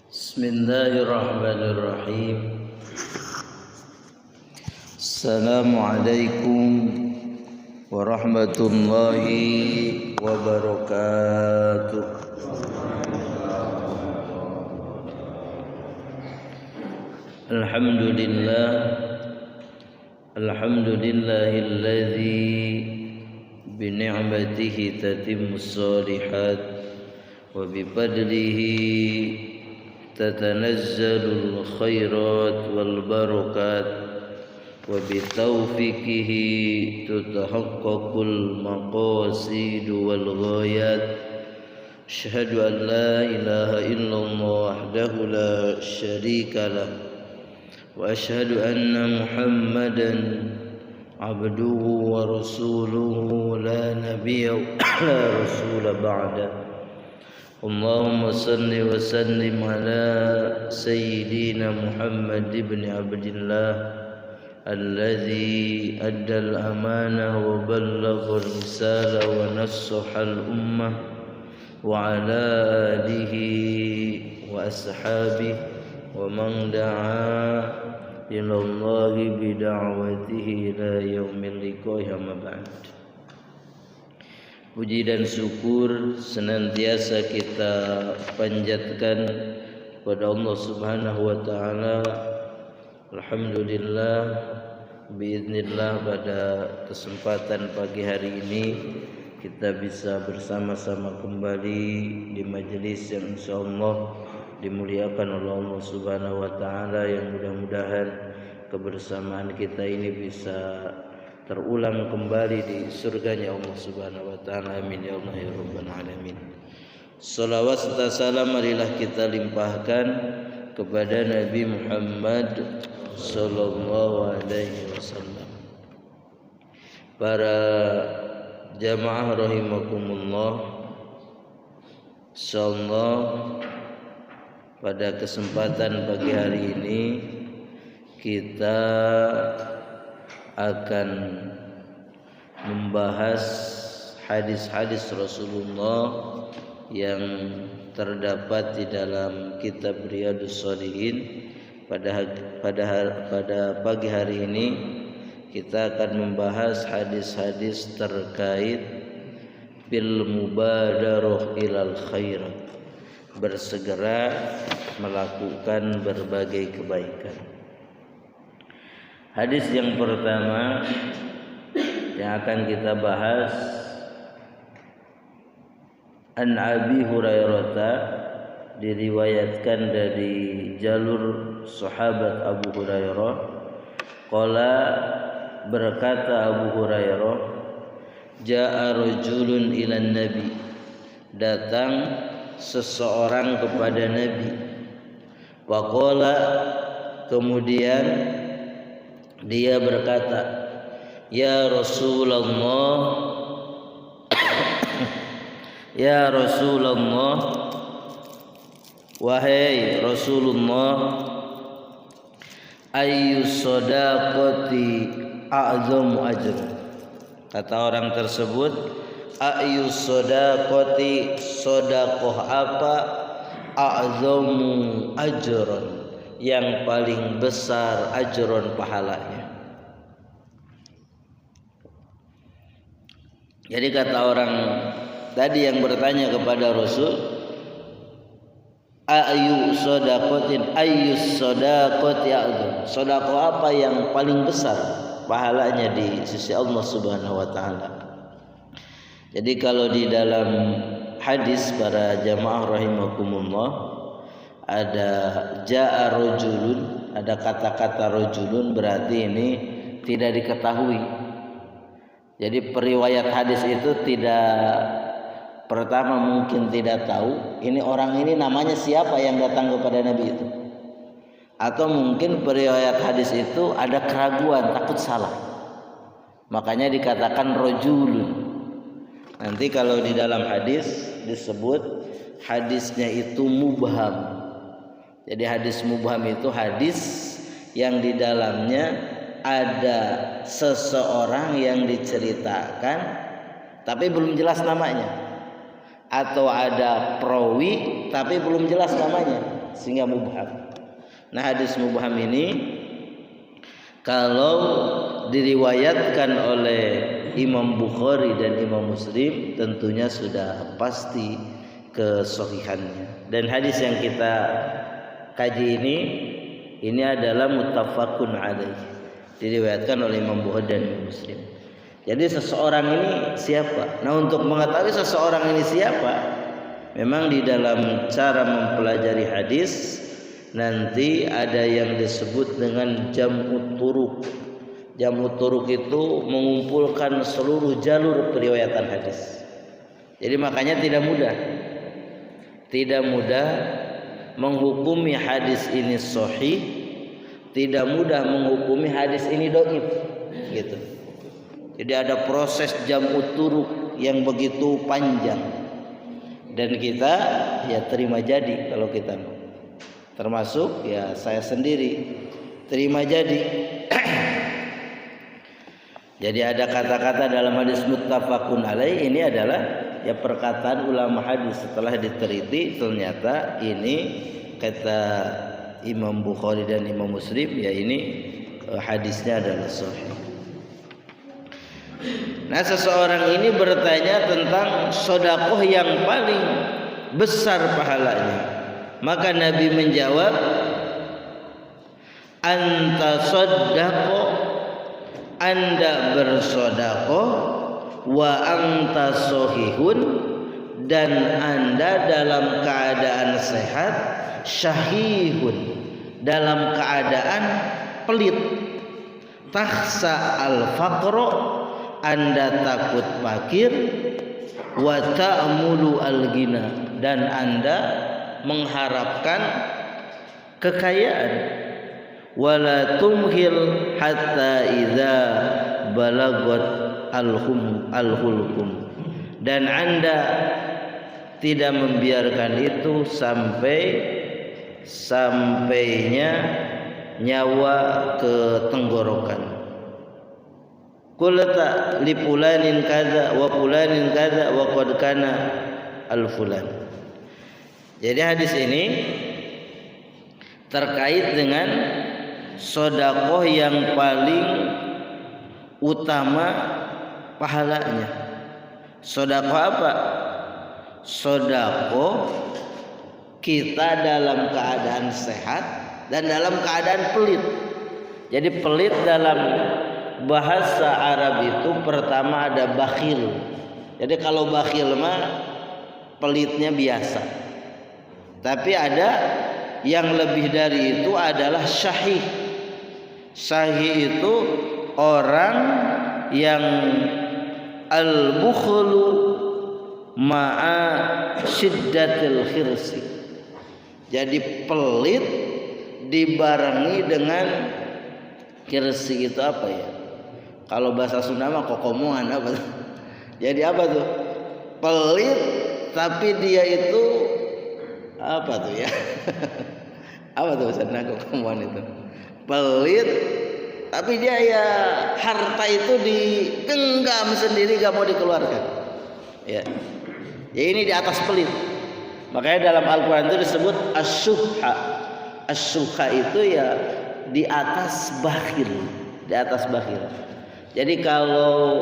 Bismillahirrahmanirrahim. Assalamualaikum warahmatullahi wabarakatuh. Alhamdulillah, alhamdulillahilladzi bi ni'matihi tatimmus shalihat wa bi fadlihi تتنزل الخيرات والبركات وبتوفيقه تتحقق المقاصد والغايات. أشهد أن لا إله إلا الله وحده لا شريك له وأشهد أن محمدا عبده ورسوله لا نبي ولا رسول بعده. اللهم صل وسلم على سيدنا محمد بن عبد الله الذي أدى الأمانة وبلغ الرسالة ونصح الأمة وعلى آله وأصحابه ومن دعا إلى الله بدعوته إلى يوم اللقاء. أما بعد. Puji dan syukur senantiasa kita panjatkan kepada Allah Subhanahu wa taala. Alhamdulillah, biiznillah, pada kesempatan pagi hari ini kita bisa bersama-sama kembali di majelis yang insyaallah dimuliakan oleh Allah Subhanahu wa taala, yang mudah-mudahan kebersamaan kita ini bisa terulang kembali di surganya Allah Subhanahu wa taala. Amin ya Allah ya rabbal alamin. Shalawat serta salam marilah kita limpahkan kepada Nabi Muhammad sallallahu alaihi wasallam. Para jamaah rahimakumullah, insyaallah pada kesempatan pagi hari ini kita akan membahas hadis-hadis Rasulullah yang terdapat di dalam kitab Riyadhus Shalihin. Pada pagi hari ini kita akan membahas hadis-hadis terkait bil mubadarah ilal khairat, bersegera melakukan berbagai kebaikan. Hadis yang pertama yang akan kita bahas, An Abi Hurairah, diriwayatkan dari jalur sahabat Abu Hurairah. Qala, berkata Abu Hurairah, Ja'a rajulun ilan Nabi, datang seseorang kepada Nabi. Wa qala, kemudian dia berkata, Ya Rasulullah, Ya Rasulullah, wahai Rasulullah, ayyu sadaqati a'zamu ajr. Kata orang tersebut, ayyu sadaqati, sedekah apa, a'zamu ajran, yang paling besar ajron, pahalanya. Jadi kata orang tadi yang bertanya kepada Rasul, ayu sadaqatin, ayyus sadaqati a'zam, sedekah apa yang paling besar pahalanya di sisi Allah Subhanahu wa taala. Jadi kalau di dalam hadis para jamaah rahimakumullah ada ja'a rajulun, ada kata-kata rajulun, berarti ini tidak diketahui. Jadi periwayat hadis itu tidak, pertama mungkin tidak tahu ini orang ini namanya siapa yang datang kepada Nabi itu, atau mungkin periwayat hadis itu ada keraguan, takut salah, makanya dikatakan rajulun. Nanti kalau di dalam hadis disebut hadisnya itu mubham. Jadi hadis mubham itu hadis yang di dalamnya ada seseorang yang diceritakan tapi belum jelas namanya, atau ada perawi tapi belum jelas namanya. sehingga mubham. Nah, hadis mubham ini kalau diriwayatkan oleh Imam Bukhari dan Imam Muslim tentunya sudah pasti kesahihannya. Dan hadis yang kita kaji ini adalah muttafaqun alaih, diriwayatkan oleh Imam Bukhari dan Imam Muslim. Jadi seseorang ini siapa? Nah, untuk mengetahui seseorang ini siapa, memang di dalam cara mempelajari hadis nanti ada yang disebut dengan jam'ut turuq. Jam'ut turuq itu mengumpulkan seluruh jalur periwayatan hadis. Jadi makanya tidak mudah menghukumi hadis ini sahih, tidak mudah menghukumi hadis ini dhaif, gitu. Jadi ada proses jam'ut turuq yang begitu panjang, dan kita ya terima jadi kalau kita mau. Termasuk ya saya sendiri terima jadi. Jadi ada kata-kata dalam hadis muttafaqun alaih, ini adalah ya perkataan ulama hadis. Setelah diteliti ternyata ini kata Imam Bukhari dan Imam Muslim, ya ini hadisnya adalah sahih. Nah, seseorang ini bertanya tentang sedekah yang paling besar pahalanya. Maka Nabi menjawab, anta shaddaqo, anda bersedekah, wa anta sahihun, dan anda dalam keadaan sehat, syahihun, dalam keadaan pelit, takhsa al-faqra, anda takut fakir, wa ta'mulu al-ghina, dan anda mengharapkan kekayaan, wala tumhil hatta idza balagot al-hulqum, dan anda tidak membiarkan itu sampainya nyawa ke tenggorokan. Qulta li fulanin kadza wa fulanin kadza wa qad kana al-fulan. Jadi hadis ini terkait dengan sedekah yang paling utama pahalanya. Sedekah apa? Sedekah kita dalam keadaan sehat dan dalam keadaan pelit. Jadi pelit dalam bahasa Arab itu pertama ada bakhil. Jadi kalau bakhil mah pelitnya biasa. Tapi ada yang lebih dari itu adalah syahih. Syahih itu orang yang al-bukhlu ma'a syiddatil khirsi. Jadi pelit dibarengi dengan khirsi. Itu apa ya? Kalau bahasa Sunda mah kokomongan apa tuh? Jadi apa tuh? Pelit tapi dia itu apa tuh ya? Apa tuh bahasa Sunda kokomongan itu? Pelit tapi dia ya harta itu digenggam sendiri, gak mau dikeluarkan. Ya. Ya ini di atas pelit. Makanya dalam Al-Quran itu disebut as-syuhha. As-syuhha itu ya di atas bakhil, di atas bakhil. Jadi kalau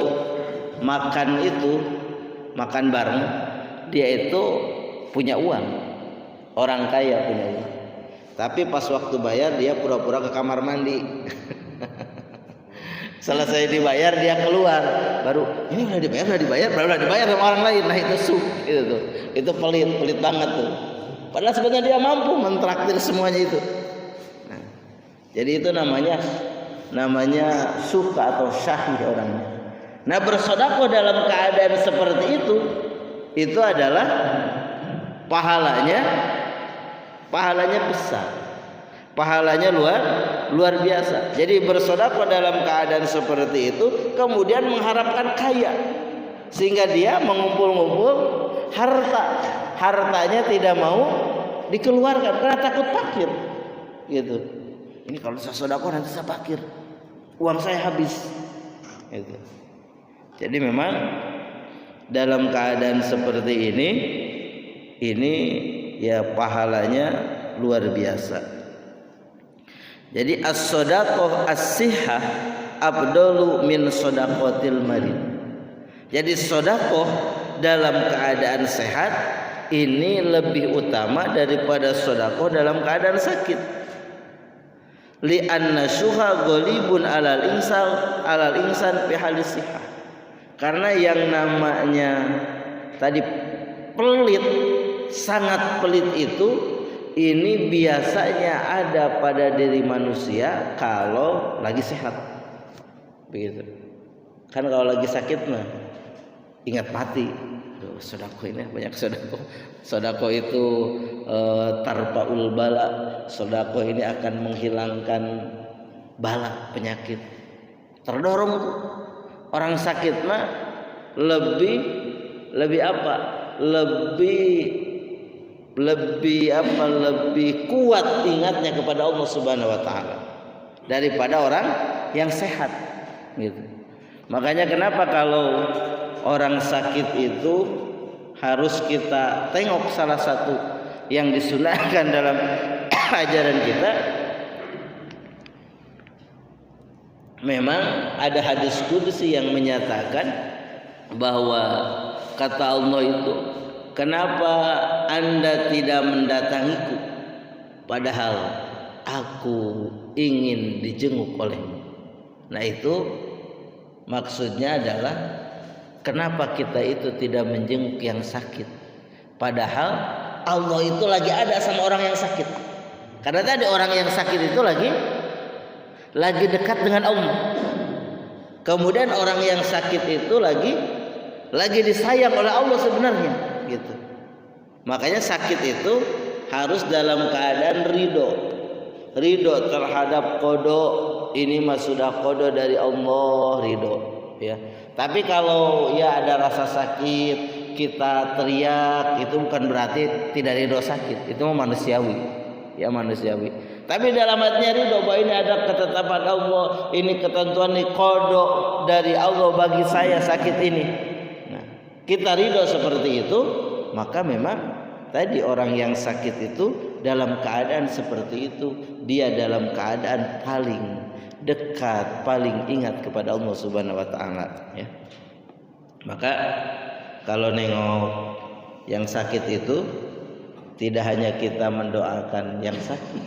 makan itu makan bareng, dia itu punya uang, orang kaya punya uang. Tapi pas waktu bayar dia pura-pura ke kamar mandi. Selesai dibayar dia keluar, baru ini udah dibayar sama orang lain. Nah itu itu tuh, itu pelit banget tuh. Padahal sebenarnya dia mampu mentraktir semuanya itu. Nah, jadi itu namanya suka atau syahih orangnya. Nah, bersedekah dalam keadaan seperti itu adalah pahalanya besar. Pahalanya luar biasa. Jadi bersedekah dalam keadaan seperti itu kemudian mengharapkan kaya, sehingga dia mengumpul-ngumpul hartanya tidak mau dikeluarkan karena takut fakir. Gitu. Ini kalau saya sedekah nanti saya fakir, uang saya habis. Gitu. Jadi memang dalam keadaan seperti ini ya pahalanya luar biasa. Jadi as-shadaqah as-sihah afdalu min shadaqatil marid. Jadi sedekah dalam keadaan sehat ini lebih utama daripada sedekah dalam keadaan sakit. Li'anna syuha ghalibun alal insan fi halis sihah. Karena yang namanya tadi pelit, sangat pelit itu ini biasanya ada pada diri manusia kalau lagi sehat. Begitu. Kan kalau lagi sakit mah ingat mati. Sedekah ini banyak sedekah. Sedekah itu tarfaul bala. Sedekah ini akan menghilangkan bala, penyakit. Terdorong tuh. Orang sakit mah lebih apa? Lebih kuat ingatnya kepada Allah Subhanahu wa taala daripada orang yang sehat gitu. Makanya kenapa kalau orang sakit itu harus kita tengok salah satu yang disunahkan dalam ajaran kita. Memang ada hadis qudsi yang menyatakan bahwa kata Allah itu, kenapa Anda tidak mendatangiku padahal aku ingin dijenguk olehmu. Nah itu maksudnya adalah kenapa kita itu tidak menjenguk yang sakit padahal Allah itu lagi ada sama orang yang sakit. Karena tadi orang yang sakit itu lagi dekat dengan Allah. Kemudian orang yang sakit itu lagi disayang oleh Allah sebenarnya gitu. Makanya sakit itu harus dalam keadaan ridho terhadap qada. Ini mah sudah qada dari Allah, ridho ya. Tapi kalau ya ada rasa sakit kita teriak, itu bukan berarti tidak ridho sakit. Itu mah manusiawi. Ya manusiawi. Tapi dalam hatinya ridho bahwa ini ada ketetapan Allah, ini ketentuan, ini qada dari Allah bagi saya sakit ini. Nah, kita ridho seperti itu, maka memang tadi orang yang sakit itu dalam keadaan seperti itu, dia dalam keadaan paling dekat, paling ingat kepada Allah Subhanahu wa taala ya. Maka kalau nengok yang sakit itu tidak hanya kita mendoakan yang sakit,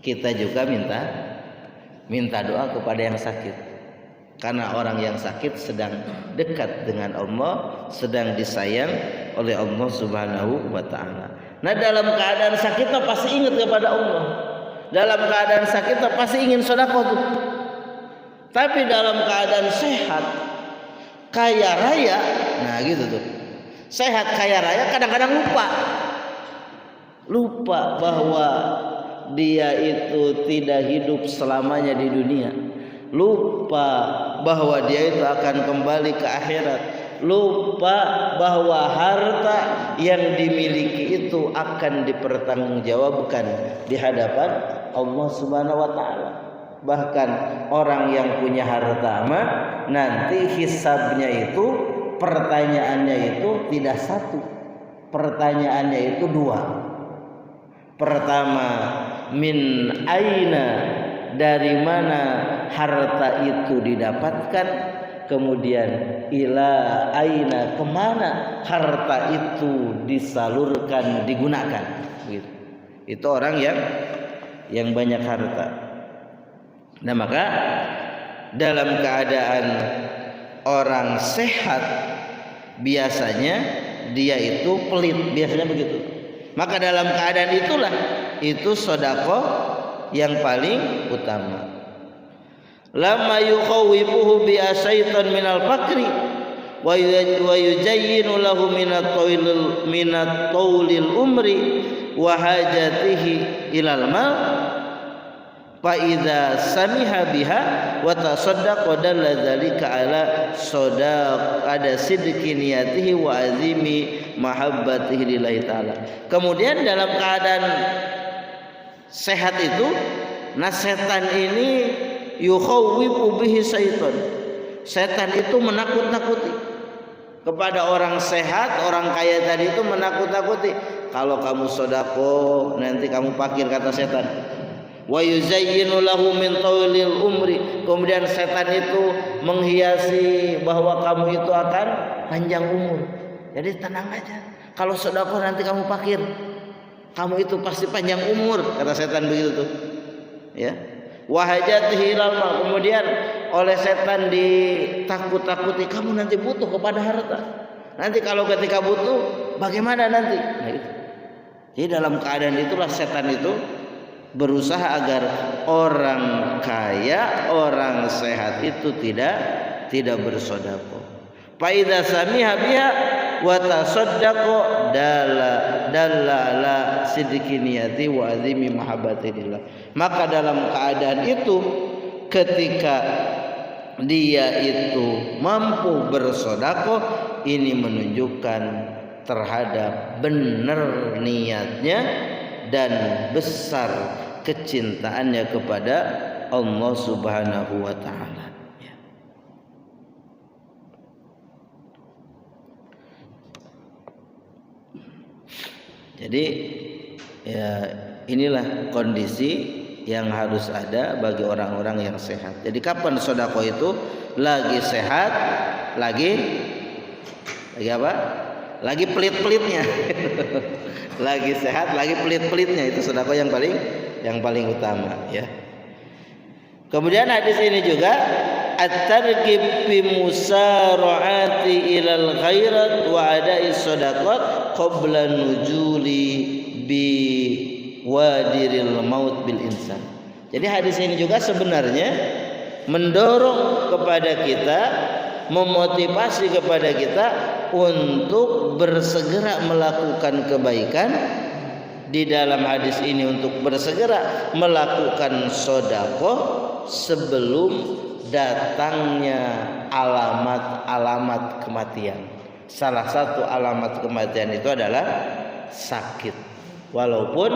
kita juga minta doa kepada yang sakit. Karena orang yang sakit sedang dekat dengan Allah, sedang disayang oleh Allah Subhanahu wa taala. Nah, dalam keadaan sakit pasti ingat kepada Allah. Dalam keadaan sakit pasti ingin sedekah tuh. Tapi dalam keadaan sehat, kaya raya, nah gitu tuh. Sehat kaya raya kadang-kadang lupa bahwa dia itu tidak hidup selamanya di dunia. Lupa bahwa dia itu akan kembali ke akhirat. Lupa bahwa harta yang dimiliki itu akan dipertanggungjawabkan di hadapan Allah Subhanahu wa taala. Bahkan orang yang punya harta mah nanti hisabnya itu, pertanyaannya itu tidak satu. Pertanyaannya itu dua. Pertama, min aina, dari mana harta itu didapatkan. Kemudian ila aina, kemana harta itu disalurkan, digunakan gitu. Itu orang yang banyak harta. Nah, maka dalam keadaan orang sehat biasanya dia itu pelit, biasanya begitu. Maka dalam keadaan itulah itu sedekah yang paling utama. Lama yukhawifuhu bi asyaitan minal fakri wa yujayyinu lahu minat tawlil umri wa hajatihi ilal mal fa idza samiha biha wa tasaddaqa dalla dzalika ala ada sidqi niyatihi wa azimi mahabbatihi lillahi taala. Kemudian dalam keadaan sehat itu, nah setan ini yukhawwifu bihi syaitan. Setan itu menakut-nakuti. kepada orang sehat, orang kaya tadi itu menakut-nakuti. Kalau kamu sedekah nanti kamu fakir, kata setan. Wa yuzayyinu lahu min tawilil umri. Kemudian setan itu menghiasi bahwa kamu itu akan panjang umur. Jadi tenang aja. Kalau sedekah nanti kamu fakir, kamu itu pasti panjang umur, kata setan begitu tuh. Ya. Wa hajatihi ilal mal. Kemudian oleh setan ditakut-takuti, kamu nanti butuh kepada harta. Nanti kalau ketika butuh bagaimana nanti? Nah, itu. Jadi dalam keadaan itulah setan itu berusaha agar orang kaya, orang sehat itu tidak bersedekah. Fa idza samiha biha wa tasaddaqa dalla sidqi niyati wa azimi mahabbatillah. Maka dalam keadaan itu ketika dia itu mampu bersedekah, ini menunjukkan terhadap benar niatnya dan besar kecintaannya kepada Allah Subhanahu wa taala. Jadi ya inilah kondisi yang harus ada bagi orang-orang yang sehat. Jadi kapan sedekah itu? Lagi sehat, lagi apa? Lagi pelit-pelitnya. Lagi sehat, lagi pelit-pelitnya, itu sedekah yang paling utama ya. Kemudian hadis ini juga at-targhib fi musara'ati ilal khairat wa ada'i shadaqat qabla nuzuli bi wadiril maut bil insan. Jadi hadis ini juga sebenarnya mendorong kepada kita, memotivasi kepada kita untuk bersegera melakukan kebaikan. Di dalam hadis ini untuk bersegera melakukan sedekah sebelum datangnya alamat-alamat kematian. Salah satu alamat kematian itu adalah sakit. Walaupun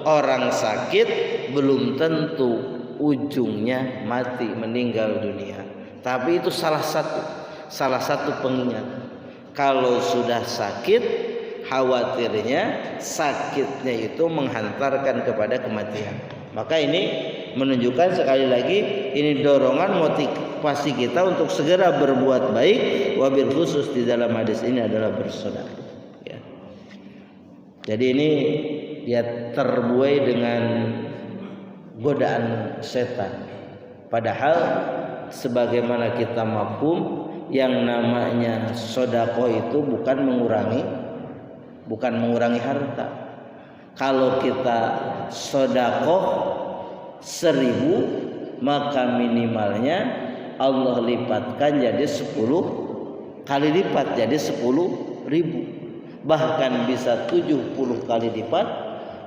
orang sakit belum tentu ujungnya mati, meninggal dunia. Tapi itu salah satu pengingat. Kalau sudah sakit, khawatirnya sakitnya itu menghantarkan kepada kematian. Maka ini menunjukkan sekali lagi, ini dorongan motivasi kita untuk segera berbuat baik. Wabil khusus di dalam hadis ini adalah bersedekah ya. Jadi ini dia terbuai dengan godaan setan. Padahal sebagaimana kita mafhum, yang namanya sedekah itu bukan mengurangi harta. Kalau kita sedekah 1000, maka minimalnya Allah lipatkan jadi 10 kali lipat, jadi 10.000. Bahkan bisa 70 kali lipat,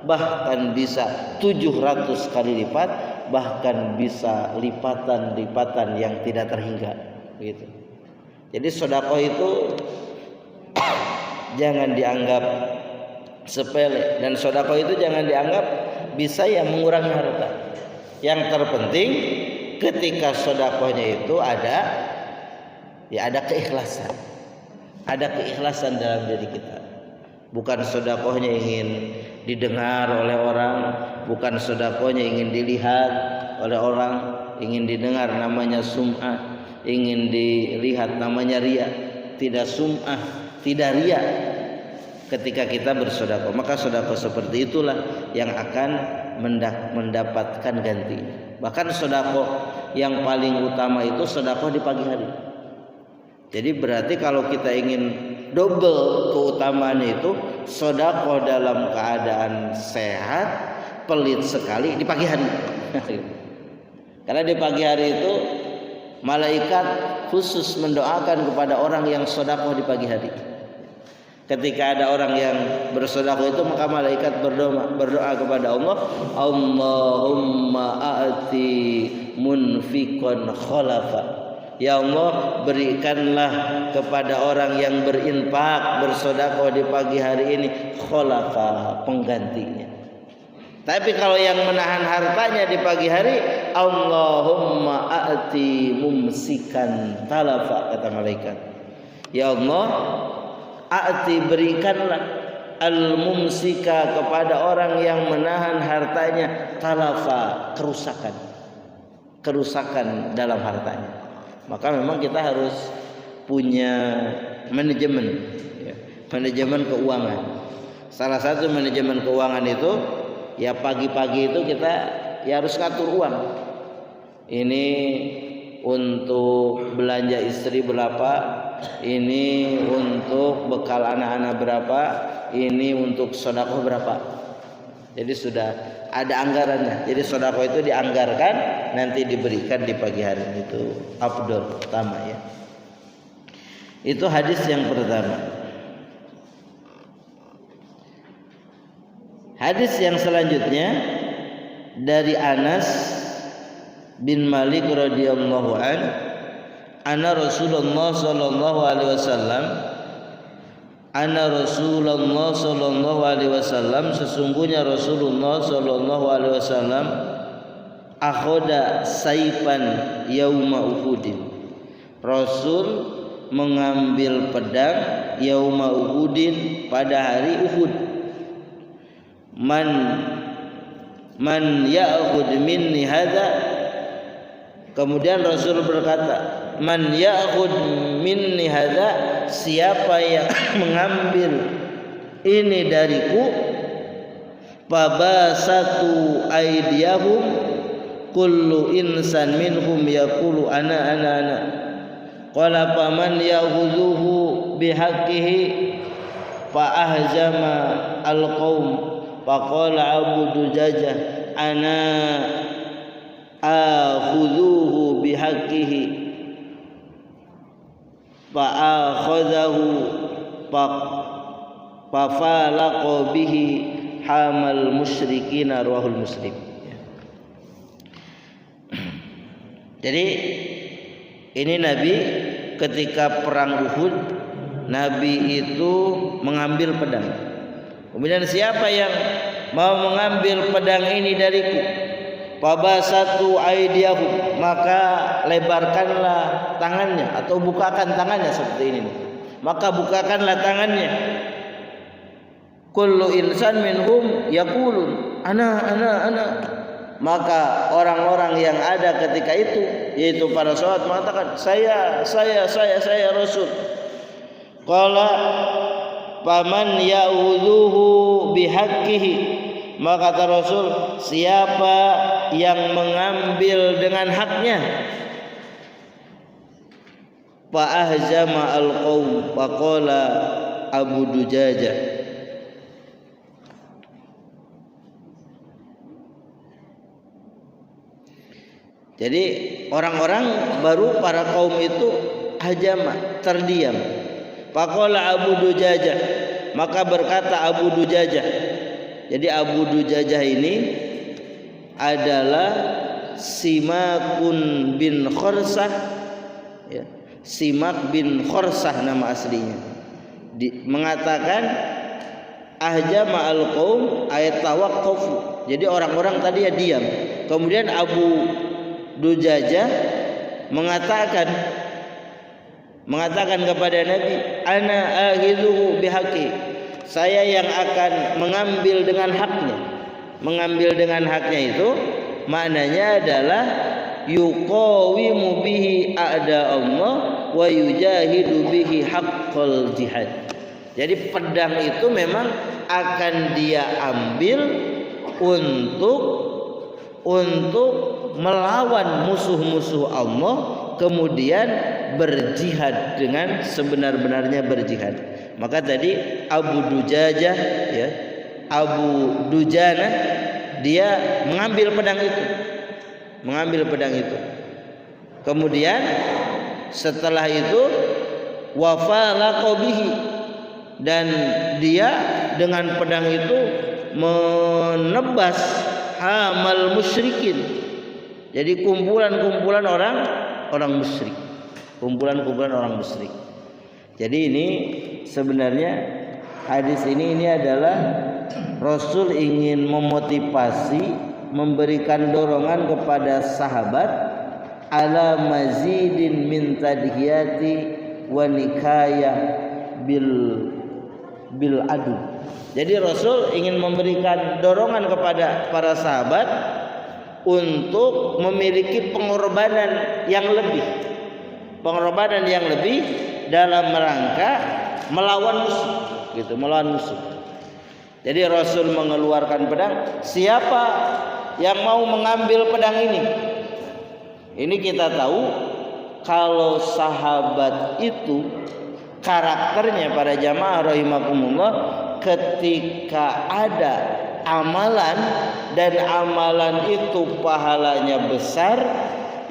bahkan bisa 700 kali lipat, bahkan bisa lipatan-lipatan yang tidak terhingga gitu. Jadi sedekah itu jangan dianggap sepele, dan sedekah itu jangan dianggap bisa yang mengurangi harta. Yang terpenting ketika sedekahnya itu ada keikhlasan. Ada keikhlasan dalam diri kita. Bukan sedekahnya ingin didengar oleh orang, bukan sedekahnya ingin dilihat oleh orang, ingin didengar namanya sum'ah, ingin dilihat namanya riya. Tidak sum'ah, tidak riya ketika kita bersedekah. Maka sedekah seperti itulah yang akan mendapatkan ganti. Bahkan sedekah yang paling utama itu sedekah di pagi hari. Jadi berarti kalau kita ingin double keutamaan itu, sedekah dalam keadaan sehat, pelit sekali di pagi hari. Karena di pagi hari itu malaikat khusus mendoakan kepada orang yang sedekah di pagi hari. Ketika ada orang yang bersedekah itu, maka malaikat berdoa kepada Allah, Allahumma a'ti munfiqan khalafa. Ya Allah, berikanlah kepada orang yang berinfak, bersedekah di pagi hari ini khalafa, penggantinya. Tapi kalau yang menahan hartanya di pagi hari, Allahumma a'ti mumsikan talafa, kata malaikat. Ya Allah, a'ti berikanlah al-mumsika kepada orang yang menahan hartanya talafa, kerusakan dalam hartanya. Maka memang kita harus punya manajemen, ya, manajemen keuangan. Salah satu manajemen keuangan itu ya pagi-pagi itu kita ya harus ngatur uang. Ini untuk belanja istri berapa, ini untuk bekal anak-anak berapa, ini untuk sedekah berapa. Jadi sudah ada anggarannya. Jadi sedekah itu dianggarkan, nanti diberikan di pagi hari. Itu afdol utama ya. Itu hadis yang pertama. Hadis yang selanjutnya dari Anas bin Malik radhiyallahu an, anna Rasulullah sallallahu alaihi wasallam, sesungguhnya Rasulullah sallallahu alaihi wasallam akhoda saifan yauma Uhudin. Rasul mengambil pedang yauma Uhudin pada hari Uhud. Man ya'khud minni hadza. Kemudian Rasul berkata, man ya'khud minni hadza, siapa yang mengambil ini dariku, fabasatu aydiyahum kullu insan minhum yaqulu ana. Qala faman ya'khudhuhu bihaqqihi fa ahzama alqaum. Faqala Abu Dujajah ana akhudhuhu bihaqqihi fa akhadhahu fa falaqa bihi hamal musyrikin rawahul Muslim. Jadi ini Nabi ketika perang Uhud, Nabi itu mengambil pedang. Kemudian siapa yang mau mengambil pedang ini dariku, fabasatu aydiyahum, maka lebarkanlah tangannya atau bukakan tangannya seperti ini. Maka bukakanlah tangannya. Kullu insan minhum yaqulun ana. Maka orang-orang yang ada ketika itu, yaitu para sahabat, mengatakan saya Rasul. Qala faman ya'udhuhu bihaqqihi, maka kata Rasul, siapa yang mengambil dengan haknya, fa ahzama alqaum, faqala Abu Dujajah. Jadi orang-orang baru para kaum itu hajama, terdiam. Faqala Abu Dujajah, maka berkata Abu Dujajah. Jadi Abu Dujajah ini adalah Simakun bin Khorsah, ya. Simak bin Khorsah nama aslinya. Mengatakan ahjama al-qaum ayat tawaqqafu. Jadi orang-orang tadi ya diam. Kemudian Abu Dujajah mengatakan kepada Nabi, ana akhidhuhu bihaqqi, saya yang akan mengambil dengan haknya. Mengambil dengan haknya itu maknanya adalah yuqawimu bihi a'da Allah wa yujahidu bihi haqqal jihad. Jadi pedang itu memang akan dia ambil untuk melawan musuh-musuh Allah, kemudian berjihad dengan sebenar-benarnya berjihad. Maka tadi Abu Dujajah, ya, Abu Dujana, dia mengambil pedang itu. Kemudian setelah itu wafalaqa bihi, dan dia dengan pedang itu menebas hamal musyrikin. Jadi kumpulan-kumpulan orang musyrik. Kumpulan-kumpulan orang musyrik. Jadi ini sebenarnya hadis ini adalah Rasul ingin memotivasi, memberikan dorongan kepada sahabat ala mazidin min tadhiyati wa nikaya bil adu. Jadi Rasul ingin memberikan dorongan kepada para sahabat untuk memiliki pengorbanan yang lebih dalam rangka melawan musuh, gitu, melawan musuh. Jadi Rasul mengeluarkan pedang, siapa yang mau mengambil pedang ini? Ini kita tahu kalau sahabat itu karakternya para jamaah rahimakumullah, ketika ada amalan dan amalan itu pahalanya besar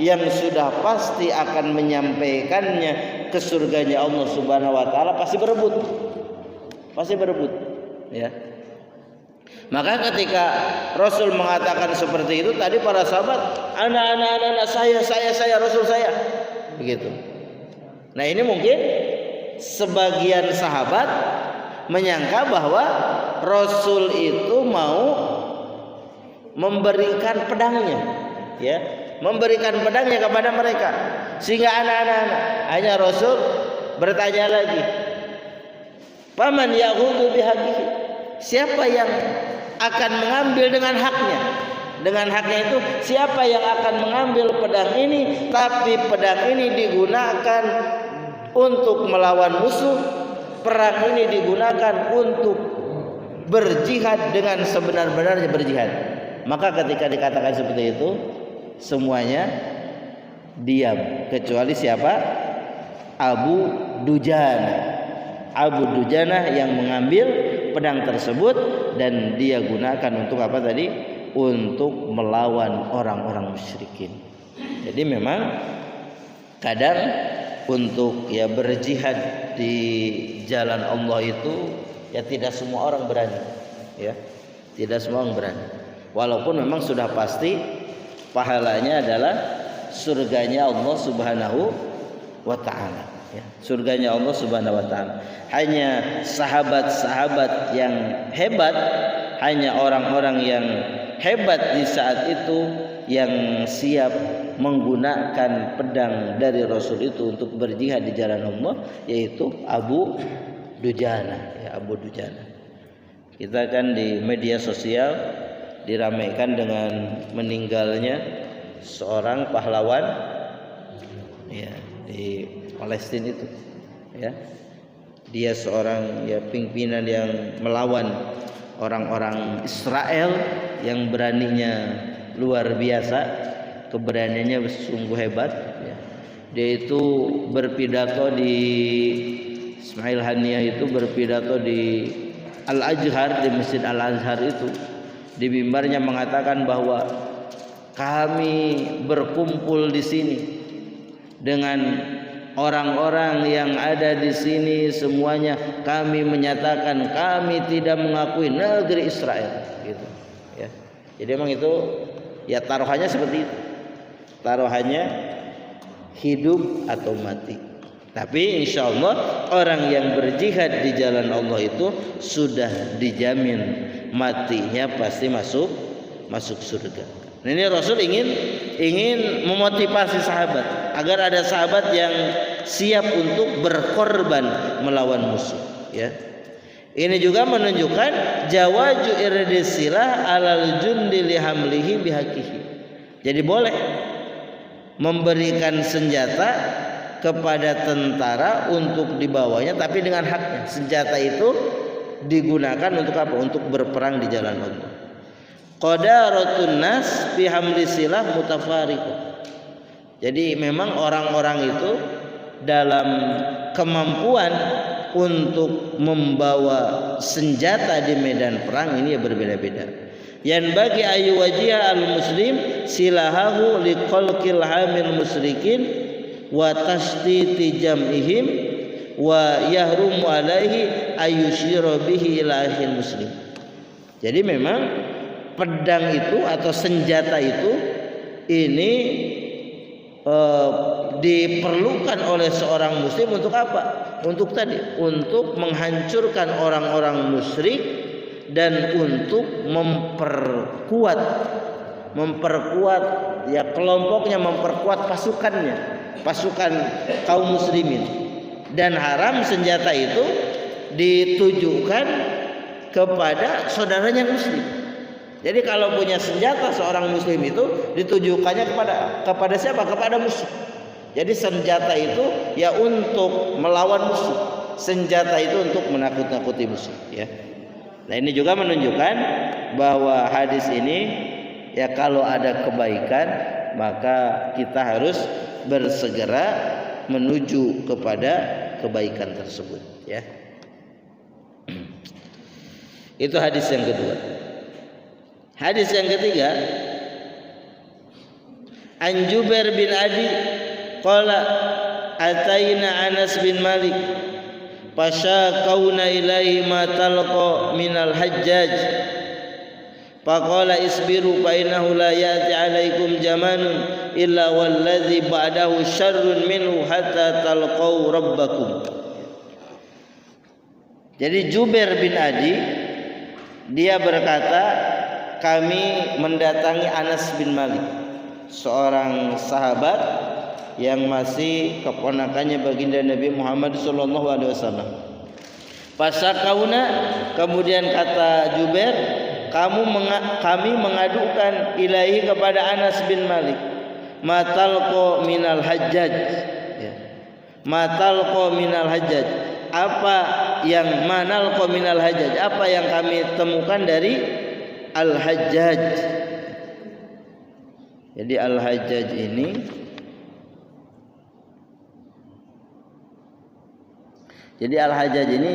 yang sudah pasti akan menyampaikannya ke surganya Allah Subhanahu wa taala, pasti berebut ya. Maka ketika Rasul mengatakan seperti itu tadi, para sahabat, anak saya Rasul saya, begitu. Nah, ini mungkin sebagian sahabat menyangka bahwa Rasul itu mau memberikan pedangnya, ya, memberikan pedangnya kepada mereka, sehingga anak-anak hanya Rasul bertanya lagi, paman ya'khudhu bihaqqihi, siapa yang akan mengambil dengan haknya? Dengan haknya itu siapa yang akan mengambil pedang ini, tapi pedang ini digunakan untuk melawan musuh, perang ini digunakan untuk berjihad dengan sebenar-benarnya berjihad. Maka ketika dikatakan seperti itu, semuanya diam kecuali siapa? Abu Dujana yang mengambil pedang tersebut dan dia gunakan untuk apa tadi? Untuk melawan orang-orang musyrikin. Jadi memang kadang untuk ya berjihad di jalan Allah itu ya tidak semua orang berani, ya. Tidak semua orang berani. Walaupun memang sudah pasti pahalanya adalah surganya Allah Subhanahu wa taala, ya. Surganya Allah Subhanahu wa taala. Hanya sahabat-sahabat yang hebat, hanya orang-orang yang hebat di saat itu yang siap menggunakan pedang dari Rasul itu untuk berjihad di jalan Allah, yaitu Abu Dujana, ya, Abu Dujana. Kita kan di media sosial diramaikan dengan meninggalnya seorang pahlawan, ya, di Palestina itu, ya. Dia seorang ya pimpinan yang melawan orang-orang Israel yang beraninya luar biasa, keberaniannya sungguh hebat, ya. Dia itu berpidato di Ismail Haniyah, itu berpidato di Al-Azhar, di Masjid Al-Azhar itu, di mimbarnya mengatakan bahwa kami berkumpul di sini dengan orang-orang yang ada di sini, semuanya kami menyatakan kami tidak mengakui negeri Israel, gitu, ya. Jadi memang itu ya taruhannya seperti itu, taruhannya hidup atau mati. Tapi insya Allah orang yang berjihad di jalan Allah itu sudah dijamin matinya pasti masuk surga. Nah, ini Rasul ingin memotivasi sahabat agar ada sahabat yang siap untuk berkorban melawan musuh, ya. Ini juga menunjukkan jawaju irdisilah alal jundi lihamlihi bihaqihi. Jadi boleh memberikan senjata kepada tentara untuk dibawanya, tapi dengan haknya. Senjata itu digunakan untuk apa? Untuk berperang di jalan Allah. Qadaratun nas bihamli silah mutafariqah. Jadi memang orang-orang itu dalam kemampuan untuk membawa senjata di medan perang ini ya berbeda-beda. Yang bagi ayu wajih al-muslim silahahu liqalqil hamil musyrikin wa tasditi jam'ihim wa yahrumu alaihi ayusyira bihi ilahil muslim. Jadi memang pedang itu atau senjata itu ini diperlukan oleh seorang muslim untuk apa? Untuk tadi, untuk menghancurkan orang-orang musyrik dan untuk memperkuat ya kelompoknya, memperkuat pasukan kaum muslimin. Dan haram senjata itu ditujukan kepada saudaranya muslim. Jadi kalau punya senjata seorang muslim itu ditujukannya kepada siapa? Kepada musuh. Jadi senjata itu ya untuk melawan musuh. Senjata itu untuk menakut-nakuti musuh, ya. Nah, ini juga menunjukkan bahwa hadis ini ya kalau ada kebaikan maka kita harus bersegera menuju kepada kebaikan tersebut, ya. Itu hadis yang kedua. Hadis yang ketiga, An Jubair bin Adi qala ataina Anas bin Malik fasyaqauna ilaihi ma talqa minal hajjaj faqala isbiru fa innahu la ya'ti 'alaikum zamanun illa wallazi ba'dahu syarrun minhu hatta talqau rabbakum. Jadi Jubair bin Adi dia berkata, kami mendatangi Anas bin Malik, seorang sahabat yang masih keponakannya baginda Nabi Muhammad SAW. Fasakauna, kemudian kata Jubair, kami mengadukan ilahi kepada Anas bin Malik, matalqo minal hajjaj, ya. Matalqo minal hajjaj, apa yang manalqo minal hajjaj, apa yang kami temukan dari al-hajjaj. Jadi al-hajjaj ini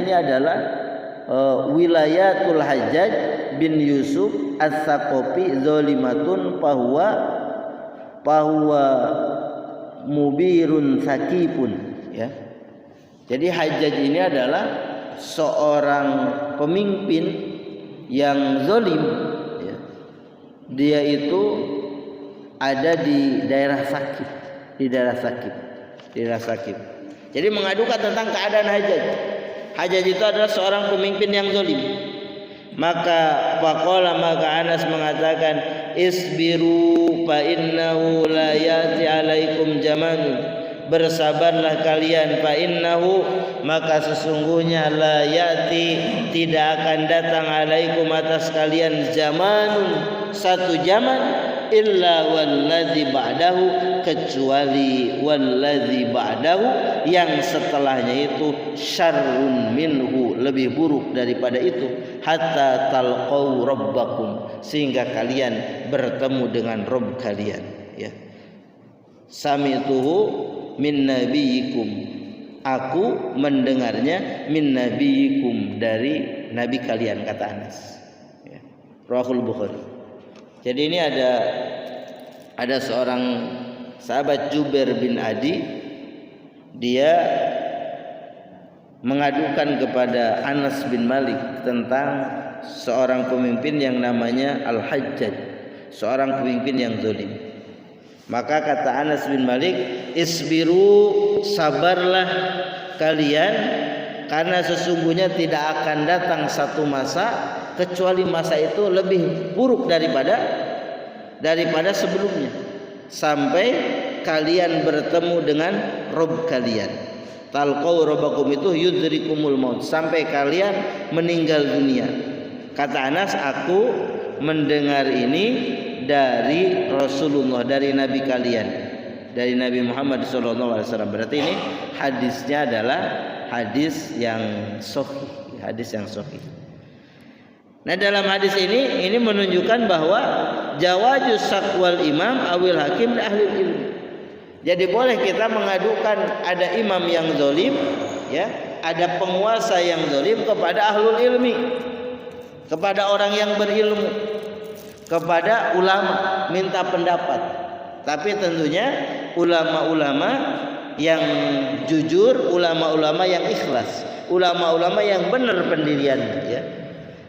ini adalah wilayatul Hajjaj bin Yusuf as-Saqafi zalimatun fahuwa mubirun sakifun, ya. Jadi Hajjaj ini adalah seorang pemimpin yang zalim, ya. Dia itu ada di daerah Sakif. Jadi mengadukan tentang keadaan Hajjaj. Hajjaj itu adalah seorang pemimpin yang zalim. Maka Anas mengatakan, isbiru fa innahu la yati alaikum zamanun. Bersabarlah kalian, fa innahu, maka sesungguhnya la yati, tidak akan datang alaikum atas kalian zamanun, satu zaman, illa walladzi ba'dahu, kecuali walladzi ba'dahu, yang setelahnya itu syarrun minhu, lebih buruk daripada itu, hatta talqau rabbakum, sehingga kalian bertemu dengan Rabb kalian, ya. Sami'tuhu min nabiyikum, aku mendengarnya min nabiyikum, dari nabi kalian, kata Anas, ya. Rawahul Bukhari. Jadi ini ada seorang sahabat Jubair bin Adi, dia mengadukan kepada Anas bin Malik tentang seorang pemimpin yang namanya Al-Hajjaj, seorang pemimpin yang zalim. Maka kata Anas bin Malik, isbiru, sabarlah kalian, karena sesungguhnya tidak akan datang satu masa kecuali masa itu lebih buruk daripada sebelumnya, sampai kalian bertemu dengan Rabb kalian. Talqau rabbakum itu yudrikumul maut, sampai kalian meninggal dunia. Kata Anas, aku mendengar ini dari Rasulullah, dari nabi kalian, dari Nabi Muhammad SAW. Berarti ini hadisnya adalah hadis yang sahih, Nah, dalam hadis ini menunjukkan bahwa jawazus sakwal imam awil hakim li ahli ilmi. Jadi boleh kita mengadukan ada imam yang zalim, ya, ada penguasa yang zalim kepada ahlul ilmi, kepada orang yang berilmu, kepada ulama, minta pendapat. Tapi tentunya ulama-ulama yang jujur, ulama-ulama yang ikhlas, ulama-ulama yang benar pendiriannya, ya.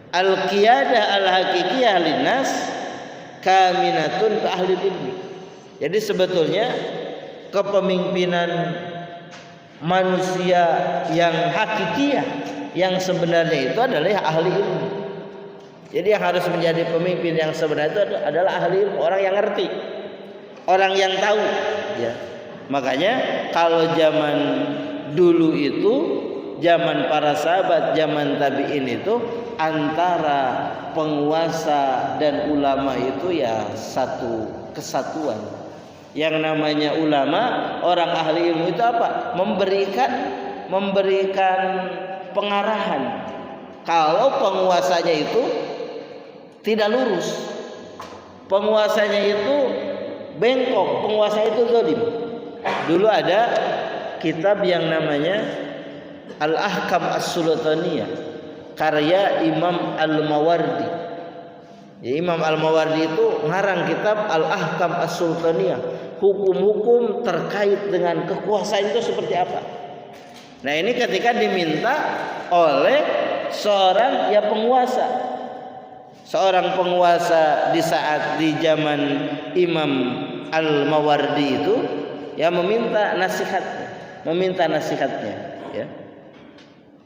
Al-qiyadah al-haqiqiyah linnas kaminatun ke ahli ilmi. Jadi sebetulnya kepemimpinan manusia yang hakikiyah, yang sebenarnya itu adalah ahli ilmu. Jadi yang harus menjadi pemimpin yang sebenarnya itu adalah ahli ilmu, orang yang ngerti, orang yang tahu, ya. Makanya kalau zaman dulu itu zaman para sahabat, zaman tabi'in itu antara penguasa dan ulama itu ya satu kesatuan. Yang namanya ulama, orang ahli ilmu itu apa? Memberikan pengarahan. Kalau penguasanya itu tidak lurus, penguasanya itu bengkok, penguasa itu zalim. Dulu ada kitab yang namanya Al-Ahkam As-Sultaniyah, karya Imam Al-Mawardi. Ya, Imam Al-Mawardi itu ngarang kitab Al-Ahkam As-Sultaniyah, hukum-hukum terkait dengan kekuasaan itu seperti apa. Nah, ini ketika diminta oleh seorang ya penguasa, seorang penguasa di saat di zaman Imam Al-Mawardi itu ya meminta nasihatnya ya.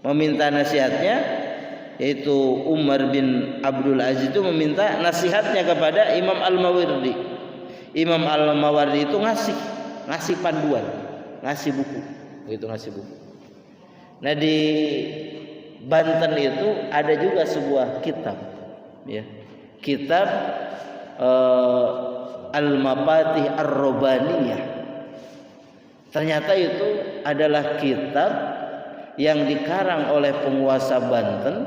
Meminta nasihatnya, yaitu Umar bin Abdul Aziz itu meminta nasihatnya kepada Imam Al-Mawardi. Imam Al-Mawardi itu ngasih panduan, ngasih buku. Nah, di Banten itu ada juga sebuah kitab ya. Kitab Al-Mafatih Ar-Robaniyah. Ternyata itu adalah kitab yang dikarang oleh penguasa Banten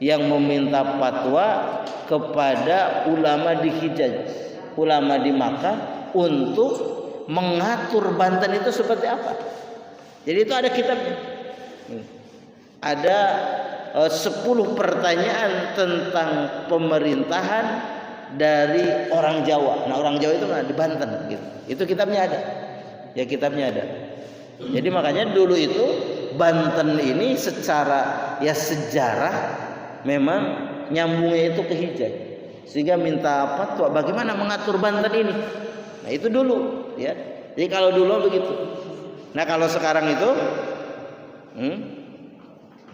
yang meminta fatwa kepada ulama di Hijaz, ulama di Makkah untuk mengatur Banten itu seperti apa. Jadi itu ada kitabnya. Ada 10 pertanyaan tentang pemerintahan dari orang Jawa. Nah, orang Jawa itu di Banten gitu. Itu kitabnya ada. Ya, kitabnya ada. Jadi makanya dulu itu Banten ini secara ya sejarah memang nyambungnya itu ke Hijaz. Sehingga minta fatwa bagaimana mengatur Banten ini. Nah, itu dulu ya. Jadi kalau dulu begitu. Nah, kalau sekarang itu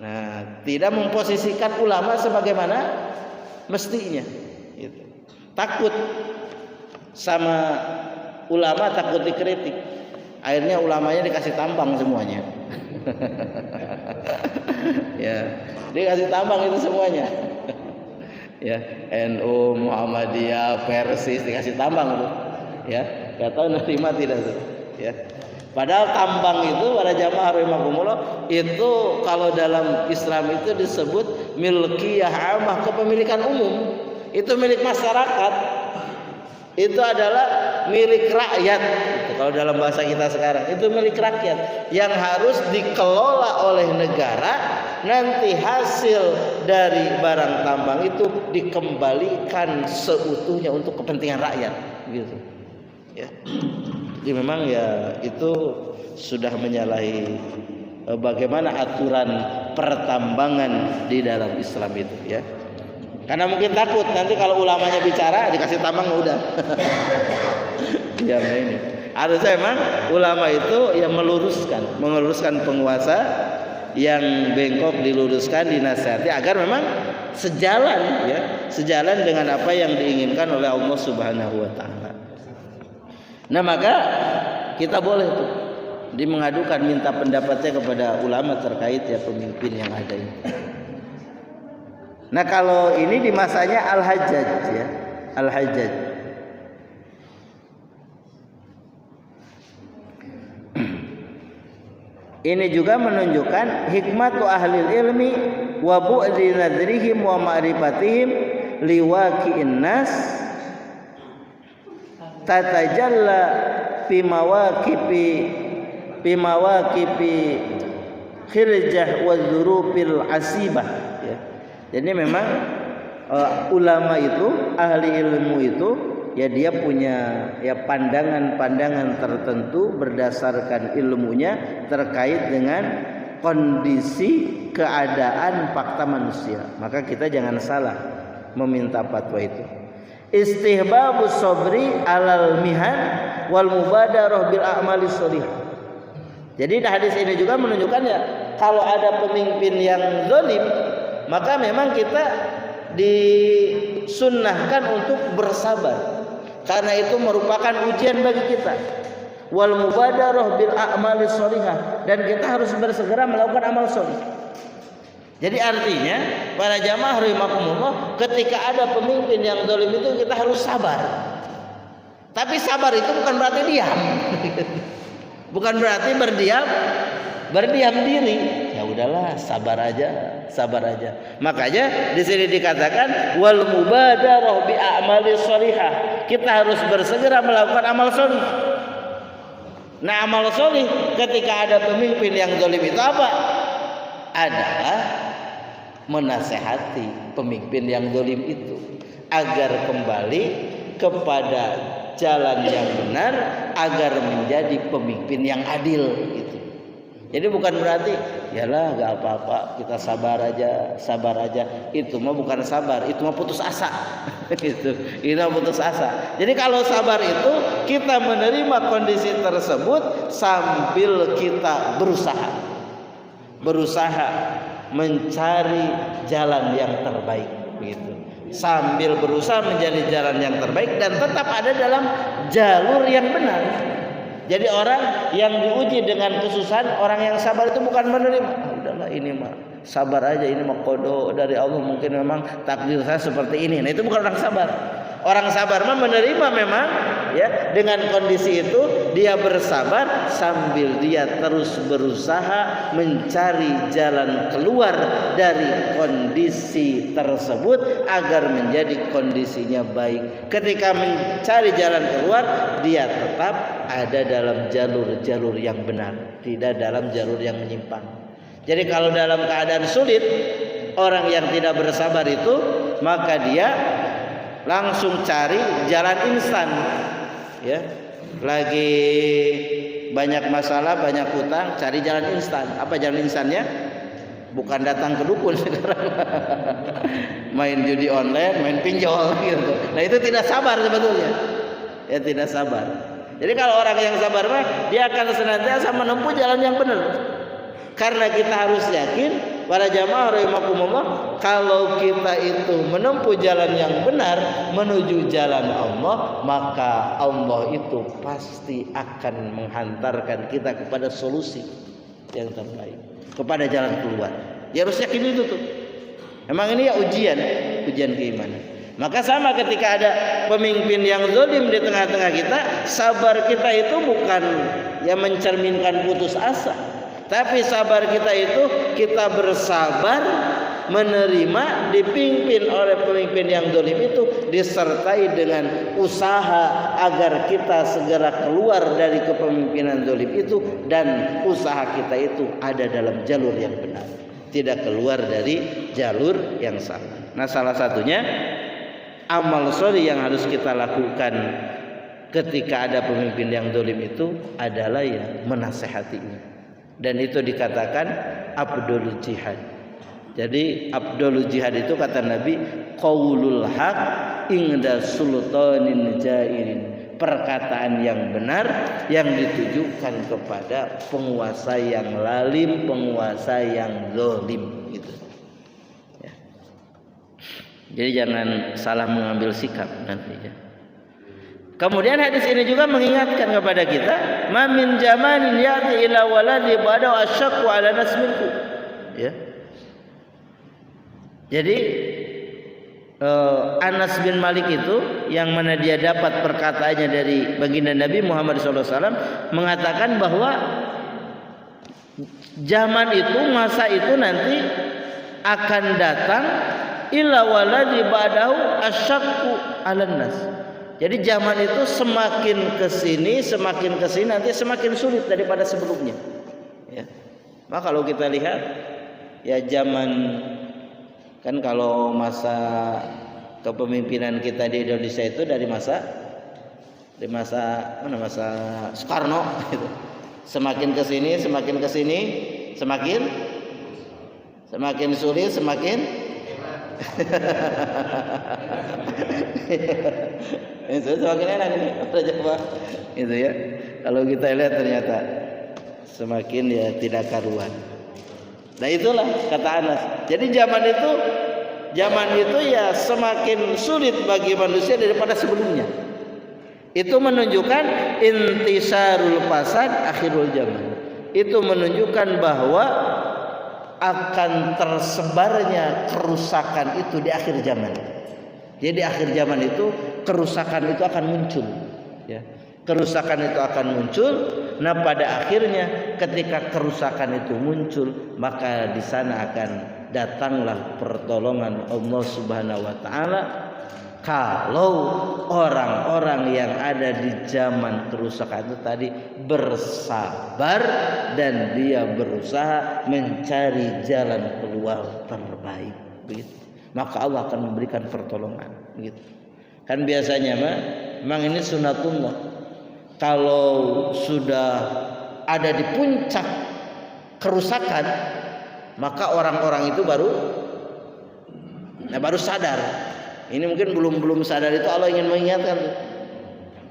nah, tidak memposisikan ulama sebagaimana mestinya gitu. Takut sama ulama, takut dikritik. Akhirnya ulamanya dikasih tambang semuanya. Ya, dikasih tambang itu semuanya. Ya, NU, Muhammadiyah, Persis dikasih tambang tuh. Ya, enggak tahu nerima tidak tuh. Ya. Padahal tambang itu pada jamaah rahimakumullah itu kalau dalam Islam itu disebut milkiyah amah, kepemilikan umum. Itu milik masyarakat. Itu adalah milik rakyat. Itu kalau dalam bahasa kita sekarang itu milik rakyat yang harus dikelola oleh negara. Nanti hasil dari barang tambang itu dikembalikan seutuhnya untuk kepentingan rakyat, gitu. Ya. Jadi memang ya itu sudah menyalahi bagaimana aturan pertambangan di dalam Islam itu ya. Karena mungkin takut nanti kalau ulamanya bicara dikasih tambang udah. Ya ini. Harusnya memang ulama itu yang meluruskan penguasa yang bengkok, diluruskan, dinasihati agar memang sejalan dengan apa yang diinginkan oleh Allah Subhanahu wa taala. Nah, maka kita boleh tuh mengadukan, minta pendapatnya kepada ulama terkait ya pemimpin yang ada ini. Nah, kalau ini di masanya Al-Hajjaj ya, Al-Hajjaj. Ini juga menunjukkan hikmatu ahli ilmi wa bu'di nadrihim wa ma'rifatihim liwaqi'in nas tatajalla fi mawaqifi khirjah wa dzurufil asibah ya. Jadi memang ulama itu, ahli ilmu itu ya dia punya ya pandangan-pandangan tertentu berdasarkan ilmunya terkait dengan kondisi keadaan fakta manusia. Maka kita jangan salah meminta fatwa itu. Istihbabus sabri alal mihan wal mubadarah bil a'malis sholihah. Jadi hadis ini juga menunjukkan ya kalau ada pemimpin yang zalim maka memang kita disunnahkan untuk bersabar karena itu merupakan ujian bagi kita. wal mubadarah bil a'mali sholihah, dan kita harus bersegera melakukan amal soleh. Jadi artinya para jamaah rahimakumullah, ketika ada pemimpin yang zalim itu kita harus sabar. Tapi sabar itu bukan berarti diam. Bukan berarti berdiam diri. Ya udahlah, sabar aja. Makanya di sini dikatakan wal mubadarah bi a'mali sholihah. Kita harus bersegera melakukan amal soleh. Nah, amal soleh ketika ada pemimpin yang zalim itu apa? Adalah menasehati pemimpin yang zalim itu agar kembali kepada jalan yang benar, agar menjadi pemimpin yang adil gitu. Jadi bukan berarti yalah gak apa-apa, kita sabar aja. Itu mah bukan sabar, itu mah putus asa. Itu putus asa. Jadi kalau sabar itu kita menerima kondisi tersebut sambil kita berusaha mencari jalan yang terbaik gitu. Sambil berusaha menjadi jalan yang terbaik dan tetap ada dalam jalur yang benar. Jadi orang yang diuji dengan kesusahan, orang yang sabar itu bukan menerima, udahlah ini mah sabar aja, ini mah qada dari Allah, mungkin memang takdir saya seperti ini. Nah, itu bukan orang sabar. Orang sabar mah menerima memang ya, dengan kondisi itu dia bersabar sambil dia terus berusaha mencari jalan keluar dari kondisi tersebut agar menjadi kondisinya baik. Ketika mencari jalan keluar, dia tetap ada dalam jalur yang benar, tidak dalam jalur yang menyimpang. Jadi kalau dalam keadaan sulit, orang yang tidak bersabar itu, maka dia langsung cari jalan instan ya. Lagi banyak masalah, banyak hutang, cari jalan instan. Apa jalan instannya? Bukan datang ke dukun sekarang. Main judi online, main pinjol gitu. Nah, itu tidak sabar sebetulnya. Ya, tidak sabar. Jadi kalau orang yang sabar mah dia akan senantiasa menempuh jalan yang benar. Karena kita harus yakin para jamaah rahimakumullah, kalau kita itu menempuh jalan yang benar menuju jalan Allah, maka Allah itu pasti akan menghantarkan kita kepada solusi yang terbaik, kepada jalan keluar. Ya harus yakin itu tuh. Emang ini ya ujian keimanan. Maka sama ketika ada pemimpin yang zalim di tengah-tengah kita, sabar kita itu bukan ya mencerminkan putus asa. Tapi sabar kita itu kita bersabar menerima dipimpin oleh pemimpin yang zalim itu, disertai dengan usaha agar kita segera keluar dari kepemimpinan zalim itu, dan usaha kita itu ada dalam jalur yang benar, tidak keluar dari jalur yang salah. Nah, salah satunya amal soleh yang harus kita lakukan ketika ada pemimpin yang zalim itu adalah ya menasehatinya. Dan itu dikatakan afdhalul jihad. Jadi afdhalul jihad itu kata Nabi qaulul haq inda sultanin jairin, perkataan yang benar yang ditujukan kepada penguasa yang lalim, penguasa yang zalim gitu. Ya. Jadi jangan salah mengambil sikap nantinya. Kemudian hadis ini juga mengingatkan kepada kita, ma min jamanin yati ila waladi ba'da asyaqqu ala nasminku. Ya. Jadi Anas bin Malik itu yang mana dia dapat perkataannya dari baginda Nabi Muhammad SAW mengatakan bahwa zaman itu, masa itu nanti akan datang ila waladi ba'dahu asyaqqu ala nas. Jadi zaman itu semakin kesini nanti semakin sulit daripada sebelumnya. Ya. Maka kalau kita lihat ya zaman kan, kalau masa kepemimpinan kita di Indonesia itu dari masa Soekarno gitu. Semakin kesini semakin sulit, semakin itu semakin enak ini coba itu ya. Kalau kita lihat ternyata semakin ya tidak karuan. Nah, itulah kata Anas. Jadi zaman itu ya semakin sulit bagi manusia daripada sebelumnya. Itu menunjukkan intisarul fasad akhirul zaman. Itu menunjukkan bahwa akan tersebarnya kerusakan itu di akhir zaman. Jadi akhir zaman itu kerusakan itu akan muncul, ya. Kerusakan itu akan muncul. Nah, pada akhirnya ketika kerusakan itu muncul, maka di sana akan datanglah pertolongan Allah Subhanahu wa taala. Kalau orang-orang yang ada di zaman kerusakan itu tadi bersabar dan dia berusaha mencari jalan keluar terbaik, begitu, maka Allah akan memberikan pertolongan, begitu. Kan biasanya memang ini sunatullah, kalau sudah ada di puncak kerusakan, maka orang-orang itu baru sadar. Ini mungkin belum sadar, itu Allah ingin mengingatkan.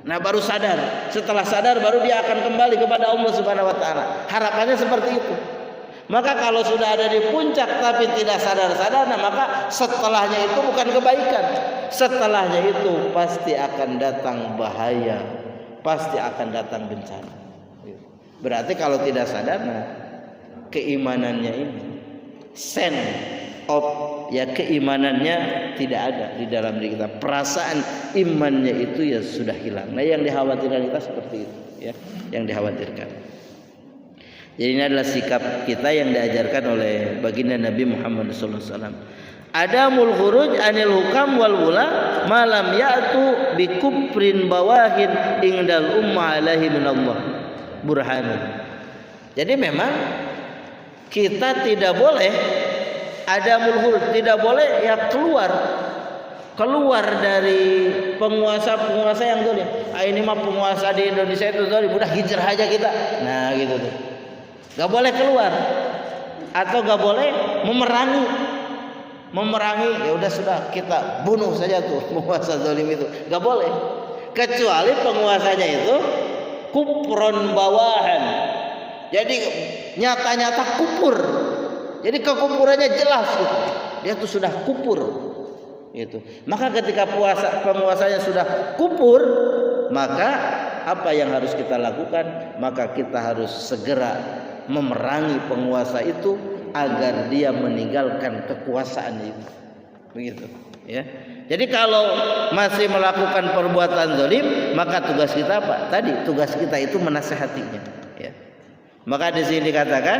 Nah, baru sadar. Setelah sadar baru dia akan kembali kepada Allah Subhanahu wa taala. Harapannya seperti itu. Maka kalau sudah ada di puncak tapi tidak sadar-sadar, nah maka setelahnya itu bukan kebaikan. Setelahnya itu pasti akan datang bahaya, pasti akan datang bencana. Berarti kalau tidak sadar, nah keimanannya ini sense of keimanannya tidak ada di dalam diri kita. Perasaan imannya itu ya sudah hilang. Nah, yang dikhawatirkan kita seperti itu, ya, yang dikhawatirkan. Jadi ini adalah sikap kita yang diajarkan oleh baginda Nabi Muhammad SAW. Adamul khuruj anil hukam wal wula malam ya'tu bi kufrin bawahin ingdal umma alaihi minallah burhanun. Jadi memang kita tidak boleh adamul khuruj, tidak boleh ya keluar dari penguasa yang zalim. Ini mah penguasa di Indonesia itu zalim, udah hijrah aja kita. Nah, gitu tuh. Gak boleh keluar atau gak boleh memerangi, ya udah sudah kita bunuh saja tuh penguasa zalim itu. Gak boleh, kecuali penguasanya itu kufron bawahan. Jadi nyata-nyata kufur. Jadi kekufurannya jelas gitu. Dia tuh sudah kufur gitu. Maka ketika penguasanya sudah kufur, maka apa yang harus kita lakukan? Maka kita harus segera memerangi penguasa itu agar dia meninggalkan kekuasaan itu. Begitu, ya. Jadi kalau masih melakukan perbuatan zalim, maka tugas kita apa? Tadi tugas kita itu menasihatinya, ya. Maka di sini dikatakan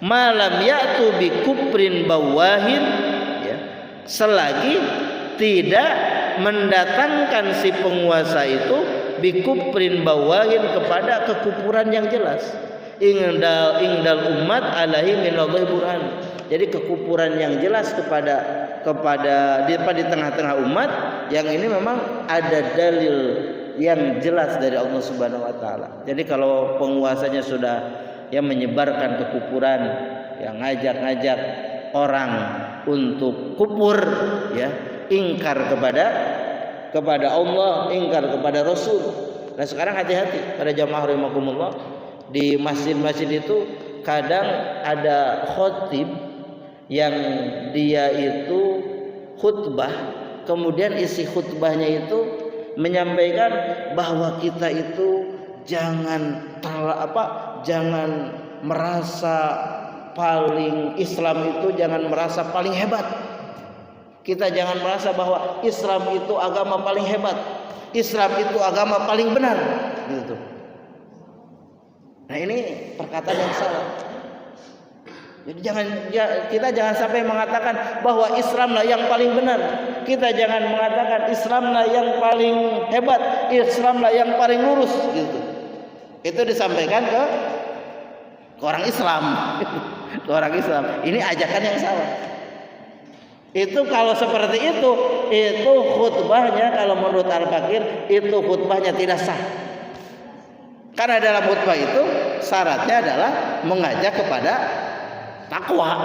malam ya'tu bi kufrin bawahin, ya, selagi tidak mendatangkan si penguasa itu bi kufrin bawahin kepada kekufuran yang jelas. Ingdal umat alaihi minallahi burhan. Jadi kekufuran yang jelas kepada di tengah-tengah umat yang ini memang ada dalil yang jelas dari Allah Subhanahu wa taala. Jadi kalau penguasanya sudah yang menyebarkan kekufuran, yang ngajak-ngajak orang untuk kufur, ya, ingkar kepada Allah, ingkar kepada Rasul. Nah, sekarang hati-hati pada jamaah rahimakumullah, di masjid-masjid itu kadang ada khotib yang dia itu khutbah, kemudian isi khutbahnya itu menyampaikan bahwa kita itu jangan merasa paling Islam itu jangan merasa paling hebat. Kita jangan merasa bahwa Islam itu agama paling hebat, Islam itu agama paling benar, gitu. Nah, ini perkataan yang salah. Jadi kita jangan sampai mengatakan bahwa Islamlah yang paling benar. Kita jangan mengatakan Islamlah yang paling hebat, Islamlah yang paling lurus, gitu. Itu disampaikan ke orang Islam, ke orang Islam. Ini ajakan yang salah. Itu kalau seperti itu khutbahnya kalau menurut Al-Fakir itu khutbahnya tidak sah. Karena dalam khutbah itu syaratnya adalah mengajak kepada takwa.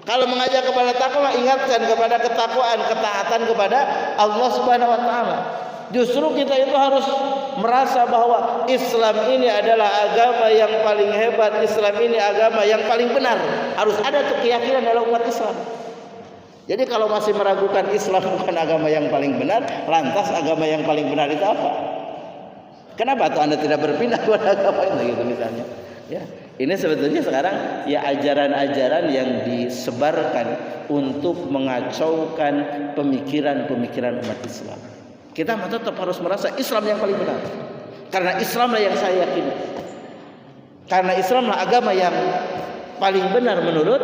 Kalau mengajak kepada takwa, ingatkan kepada ketakwaan, ketaatan kepada Allah Subhanahu wa taala. Justru kita itu harus merasa bahwa Islam ini adalah agama yang paling hebat, Islam ini agama yang paling benar. Harus ada tuh keyakinan dalam umat Islam. Jadi kalau masih meragukan Islam bukan agama yang paling benar, lantas agama yang paling benar itu apa? Kenapa tuh Anda tidak berpindah kepada agama itu gitu misalnya? Ya, ini sebetulnya sekarang ya ajaran-ajaran yang disebarkan untuk mengacaukan pemikiran-pemikiran umat Islam. Kita tetap harus merasa Islam yang paling benar. Karena Islamlah yang saya yakini. Karena Islamlah agama yang paling benar menurut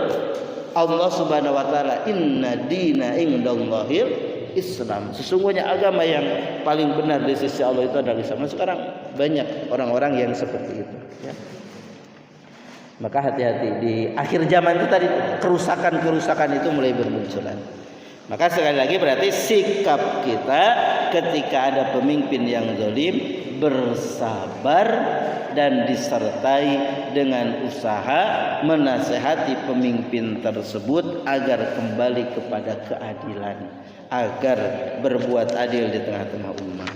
Allah Subhanahu wa taala. Inna dina indallahil Islam. Sesungguhnya agama yang paling benar di sisi Allah itu adalah Islam. Sekarang banyak orang-orang yang seperti itu, ya. Maka hati-hati di akhir zaman itu tadi kerusakan-kerusakan itu mulai bermunculan. Maka sekali lagi berarti sikap kita ketika ada pemimpin yang zalim bersabar dan disertai dengan usaha menasehati pemimpin tersebut agar kembali kepada keadilan, agar berbuat adil di tengah-tengah umat.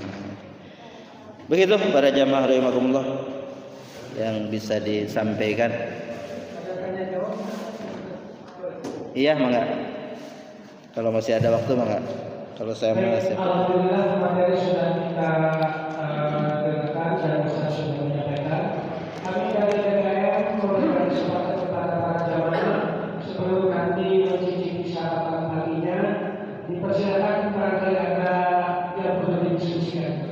Begitu para jamaah rahimakumullah yang bisa disampaikan. Iya, mangga. Kalau masih ada waktu mangga. Kalau saya masih. Alhamdulillah materi sudah kita dengarkan dan Ustaz sudah menyampaikan. Kami dari DPR memberikan kesempatan kepada para jamaah sebelum nanti mencicipi sarapan paginya. Dipersilakan barangkali ada yang perlu didiskusikan.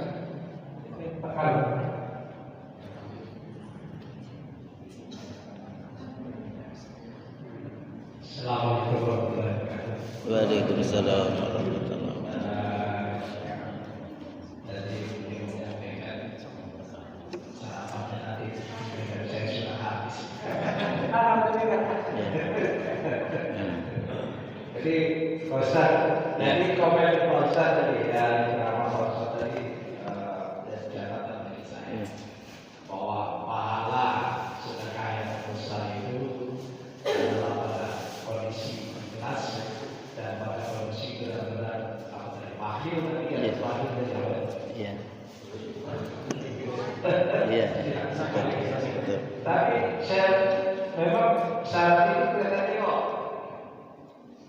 Assalamualaikum warahmatullahi wabarakatuh. Waalaikumsalam warahmatullahi wabarakatuh. Dari yang menyampaikan sarapannya tadi saya sudah habis. Alhamdulillah. Jadi Pak Ustaz, jadi komen Pak Ustaz tadi dan ceramah Pak Ustaz tadi dan catatan dari saya bahwa pahala sedekah yang besar itu adalah pada kondisi ikhlas dan pada kondisi benar-benar bakhil tadi ya, bakhil dari awal. Iya. Iya. Betul. Tapi saya memang saat itu kelihatannya kok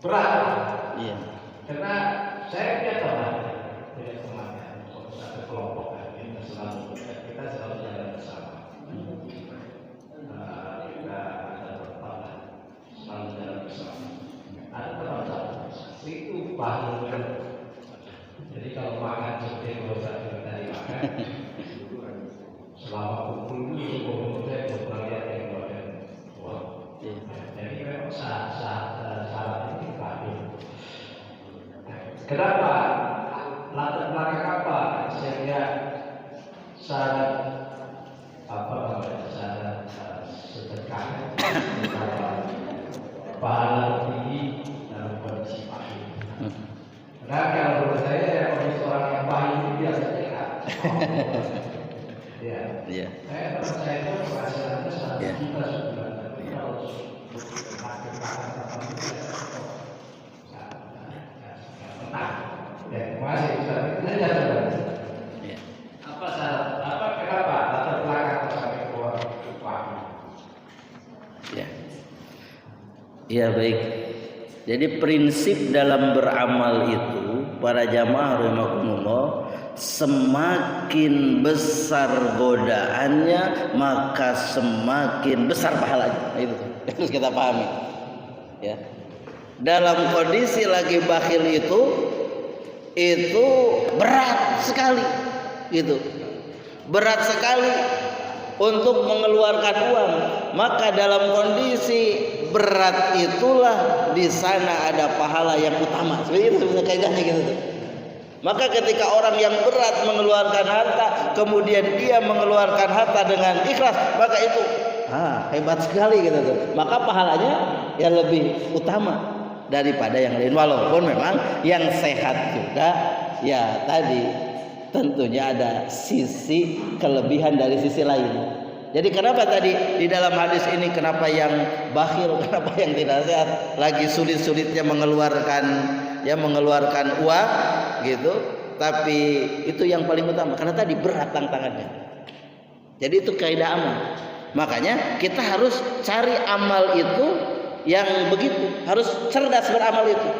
berat. Iya. Karena saya punya teman satu kelompok kita selalu jalan bersama. Kita ada berapa selalu jalan bersama. Ada teman satu itu bahu. Jadi kalau makan seperti kalau saya tadi makan selama kumpul itu saya belum lihat yang keluarga. Jadi memang saat ini bahu. Kenapa? Latar belakang apa? Sehingga sangat sedekah pahala tinggi dalam kondisi pahit. Nah kalau menurut saya kondisi orang yang pahit itu biasanya kan. Ya. Iya. Saya percaya itu penghasilannya 1 juta sebulan. Tapi kalau lakukan tertentu ya, masih saja ya. Apa syarat? Kenapa latar belakang sampai keluar upah? Ya. Ya baik. Jadi prinsip dalam beramal itu para jamaah rahimakumullah, semakin besar godaannya maka semakin besar pahalanya. Itu harus kita pahami. Ya. Dalam kondisi lagi bakhil itu berat sekali gitu. Berat sekali untuk mengeluarkan uang. Maka dalam kondisi berat itulah di sana ada pahala yang utama. Seperti itu sebenarnya kaidahnya gitu tuh. Maka ketika orang yang berat mengeluarkan harta, kemudian dia mengeluarkan harta dengan ikhlas, maka itu hebat sekali gitu tuh. Maka pahalanya yang lebih utama daripada yang lain, walaupun memang yang sehat juga ya tadi tentunya ada sisi kelebihan dari sisi lain. Jadi kenapa tadi di dalam hadis ini kenapa yang bakhil, kenapa yang tidak sehat lagi sulit-sulitnya mengeluarkan uang gitu, tapi itu yang paling utama karena tadi berat tantangannya. Jadi itu kaidah amal. Makanya kita harus cari amal itu yang begitu, harus cerdas beramal itu.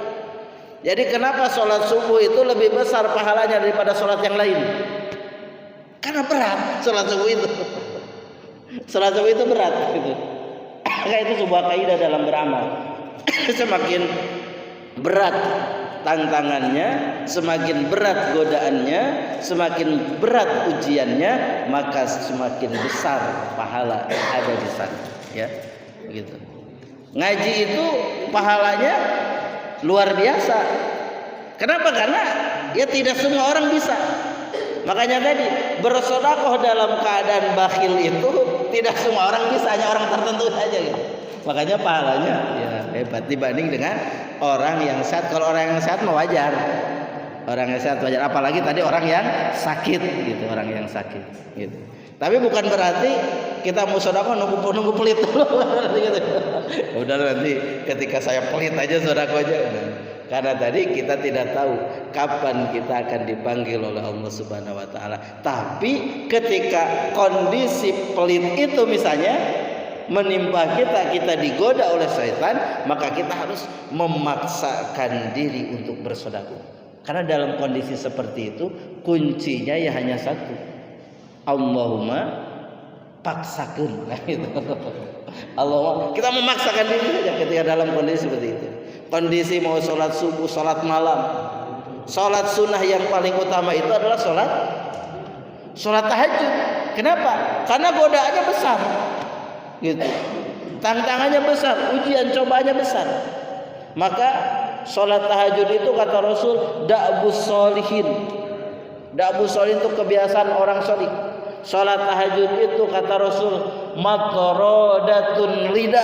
Jadi kenapa sholat subuh itu lebih besar pahalanya daripada sholat yang lain? Karena berat sholat subuh itu. Sholat subuh itu berat gitu. Maka itu sebuah kaidah dalam beramal. Semakin berat tantangannya, semakin berat godaannya, semakin berat ujiannya, maka semakin besar pahala ada di sana, ya. Begitu. Ngaji itu pahalanya luar biasa. Kenapa? Karena ya tidak semua orang bisa. Makanya tadi bersedekah dalam keadaan bakhil itu tidak semua orang bisa, hanya orang tertentu saja gitu. Makanya pahalanya ya hebat dibanding dengan orang yang sehat. Kalau orang yang sehat mah wajar. Orang yang sehat wajar, apalagi tadi orang yang sakit gitu, orang yang sakit gitu. Tapi bukan berarti kita mau sedekah nunggu pelit dulu gitu. Udah nanti ketika saya pelit aja sedekah aja. Karena tadi kita tidak tahu kapan kita akan dipanggil oleh Allah Subhanahu wa taala. Tapi ketika kondisi pelit itu misalnya menimpa kita digoda oleh syaitan, maka kita harus memaksakan diri untuk bersedekah. Karena dalam kondisi seperti itu kuncinya ya hanya satu. Allahumma paksakeun. Gitu. Allahumma, kita memaksakan diri saja ketika dalam kondisi seperti itu. Kondisi mau sholat subuh, sholat malam, sholat sunnah yang paling utama itu adalah sholat tahajud. Kenapa? Karena godaannya besar, gitu. Tantangannya besar, ujian cobaannya besar. Maka sholat tahajud itu kata Rasul da'bus sholihin. Da'bus sholihin itu kebiasaan orang sholih. Sholat tahajud itu kata Rasul matorodatun lida.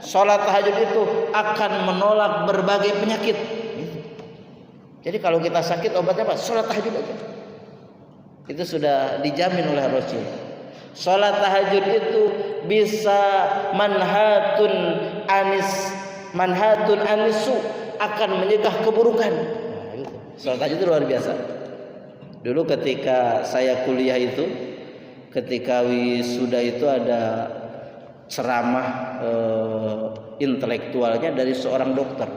Sholat tahajud itu akan menolak berbagai penyakit. Jadi kalau kita sakit obatnya apa? Sholat tahajud aja. Itu sudah dijamin oleh Rasul. Sholat tahajud itu bisa manhatun anisu, akan mencegah keburukan. Nah, gitu. Sholat tahajud itu luar biasa. Dulu ketika saya kuliah itu, ketika wisuda itu ada ceramah intelektualnya dari seorang dokter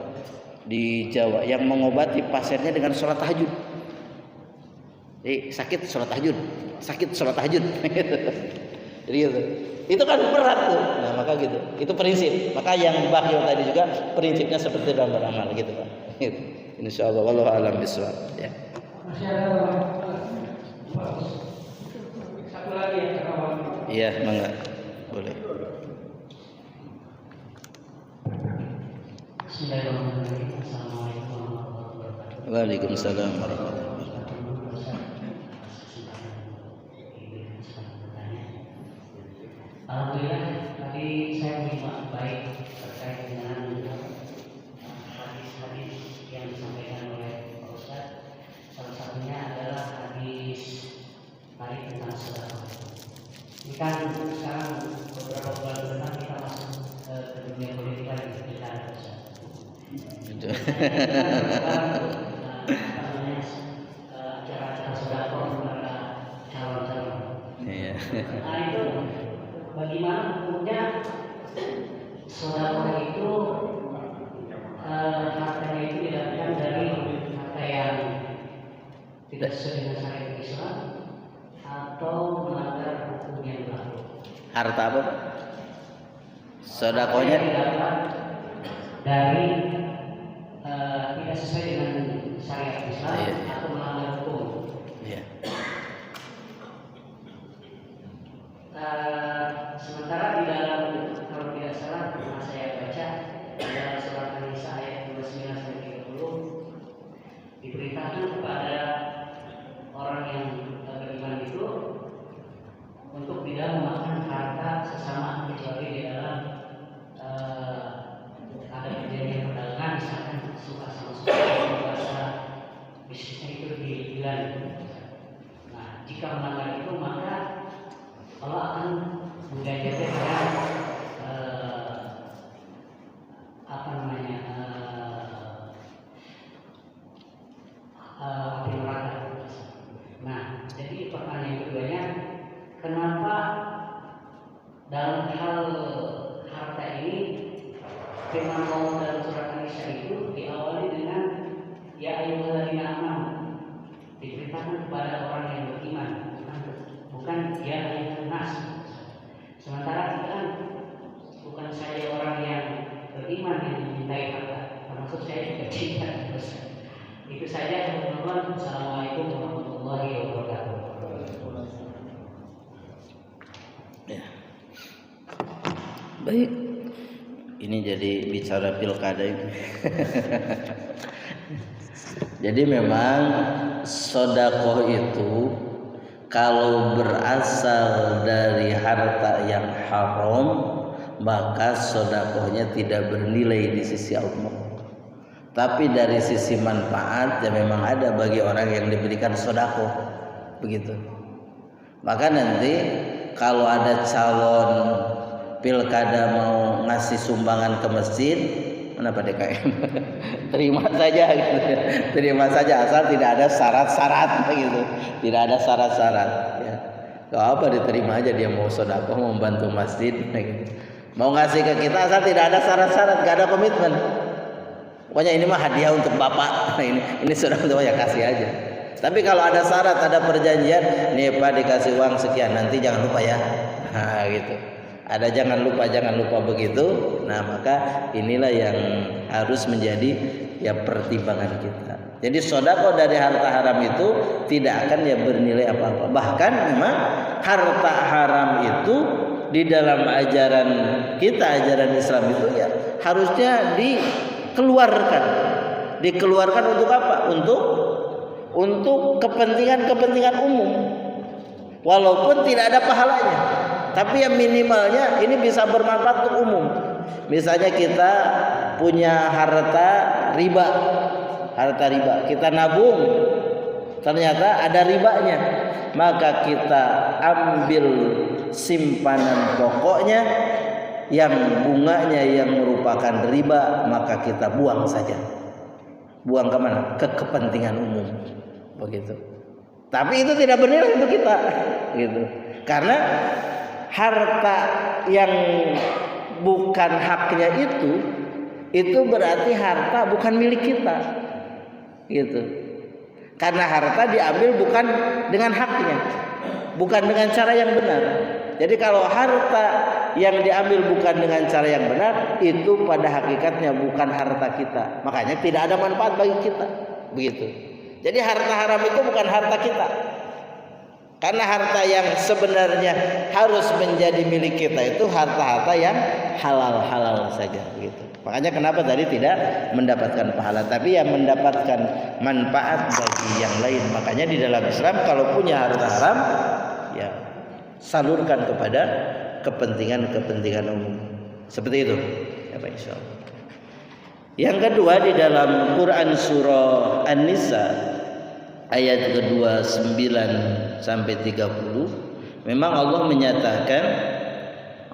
di Jawa yang mengobati pasiennya dengan sholat tahajud. Jadi sakit sholat tahajud, sakit sholat tahajud. Jadi gitu. Itu kan berat tuh. Nah maka gitu. Itu prinsip. Maka yang bakhil tadi juga prinsipnya seperti dalam beramal gitu Pak. Gitu. Insyaallah wallahu a'lam bishawab. Ya. Masih ada satu lagi yang kawan. Iya, mangga. Boleh. Bismillahirrahmanirrahim. Assalamualaikum warahmatullahi wabarakatuh. Waalaikumsalam warahmatullahi wabarakatuh. Alhamdulillah tadi saya menyimak baik terkait dengan hadis-hadis yang disampaikan oleh Pak Ustaz. Salah satunya adalah hadis tadi tentang sedekah. Ini kan sekarang beberapa bulan ke depan kita masuk ke dunia politik lagi kita ada Ustaz. Acara-acara sedekah kepada calon-calon. Iya. Nah itu bagaimana hukumnya sedekah itu hartanya itu didapatkan dari harta yang tidak sesuai dengan syariat Islam atau melanggar hukum yang berlaku. Harta apa? Sedekahnya didapat dari tidak sesuai dengan syariat Islam atau melanggar hukum. Iya. Sementara di dalam, kalau tidak salah pernah saya baca dalam surat An-Nisa ayat 29-30 diperintahkan kepada orang yang beriman itu untuk tidak memakan harta sesama kecuali di dalam ada perjanjian perdagangan, misalkan suka sama suka bahasa bisnisnya itu dibilang. Nah jika melanggar itu maka Allah akan mengganjarnya dengan api neraka. Nah, jadi pertanyaan keduanya, kenapa dalam hal harta ini firman Allah dalam surat An-Nisa itu diawali dengan juga tidak. Itu saja teman-teman. Assalamualaikum warahmatullahi wabarakatuh. Ya. Baik. Ini jadi bicara pilkada ini. Jadi memang sedekah itu kalau berasal dari harta yang haram, maka sedekahnya tidak bernilai di sisi Allah. Tapi dari sisi manfaat ya memang ada bagi orang yang diberikan sedekah, begitu. Maka nanti kalau ada calon pilkada mau ngasih sumbangan ke masjid, mana Pak DKM? Terima saja gitu. Terima saja asal tidak ada syarat-syarat gitu. Tidak ada syarat-syarat ya. Kalau apa diterima aja, dia mau sedekah, mau membantu masjid gitu. Mau ngasih ke kita asal tidak ada syarat-syarat, enggak ada komitmen. Pokoknya ini mah hadiah untuk Bapak. Ini sudah untuk ya kasih aja. Tapi kalau ada syarat, ada perjanjian, nih Pak dikasih uang sekian, nanti jangan lupa ya. Nah, gitu. Ada jangan lupa begitu. Nah, maka inilah yang harus menjadi ya pertimbangan kita. Jadi sedekah dari harta haram itu tidak akan ya bernilai apa-apa. Bahkan memang harta haram itu di dalam ajaran kita, ajaran Islam itu ya harusnya dikeluarkan untuk apa? Untuk kepentingan umum. Walaupun tidak ada pahalanya, tapi yang minimalnya ini bisa bermanfaat untuk umum. Misalnya kita punya harta riba, kita nabung, ternyata ada ribanya, maka kita ambil simpanan pokoknya yang bunganya yang merupakan riba, maka kita buang saja. Buang kemana? Ke kepentingan umum, begitu. Tapi itu tidak bernilai untuk kita, gitu. Karena harta yang bukan haknya itu berarti harta bukan milik kita, gitu. Karena harta diambil bukan dengan haknya, bukan dengan cara yang benar. Jadi kalau harta yang diambil bukan dengan cara yang benar, itu pada hakikatnya bukan harta kita. Makanya tidak ada manfaat bagi kita, begitu. Jadi harta haram itu bukan harta kita. Karena harta yang sebenarnya harus menjadi milik kita itu harta-harta yang halal-halal saja, begitu. Makanya kenapa tadi tidak mendapatkan pahala, tapi yang mendapatkan manfaat bagi yang lain. Makanya di dalam Islam kalau punya harta haram, ya salurkan kepada kepentingan umum. Seperti itu. Ya Pak, insyaallah. Yang kedua di dalam Quran surah An-Nisa ayat kedua 9 sampai 30 memang Allah menyatakan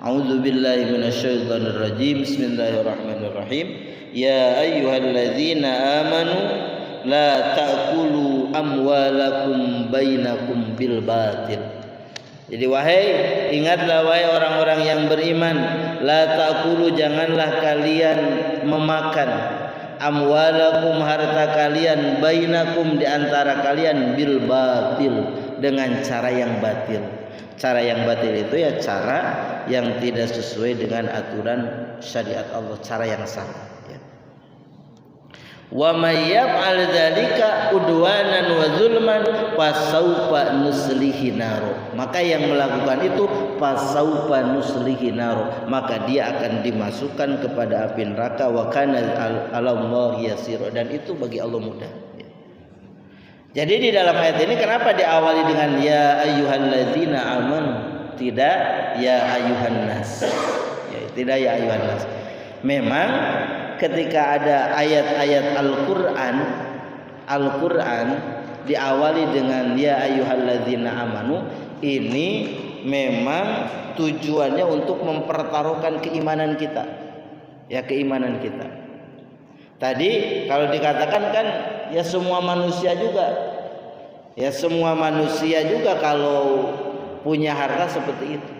A'udzubillahi minasyaitonir rajim. Bismillahirrahmanirrahim. Ya ayyuhalladzina amanu la ta'kulu amwalakum bainakum bil batil. Jadi ingatlah wahai orang-orang yang beriman, la ta'kulu, janganlah kalian memakan amwalakum, harta kalian, bainakum, di antara kalian, bil batil, dengan cara yang batil. Cara yang batil itu ya cara yang tidak sesuai dengan aturan syariat Allah, cara yang salah. Wa may yaf'al dzalika udwanan wa zulman fasaufa nuslihi nar. Maka yang melakukan itu fasaufa nuslihi nar, maka dia akan dimasukkan kepada api neraka. Wa kana 'alallahi yasir, dan itu bagi Allah mudah. Jadi di dalam ayat ini kenapa diawali dengan ya ayyuhalladzina amanu, tidak ya ayyuhan nas. Ya, tidak ya ayyuhan nas. Memang ketika ada ayat-ayat Al-Quran diawali dengan ya ayyuhalladzina amanu, ini memang tujuannya untuk mempertaruhkan keimanan kita. Ya, keimanan kita. Tadi kalau dikatakan kan ya semua manusia juga. Ya semua manusia juga kalau punya harta seperti itu.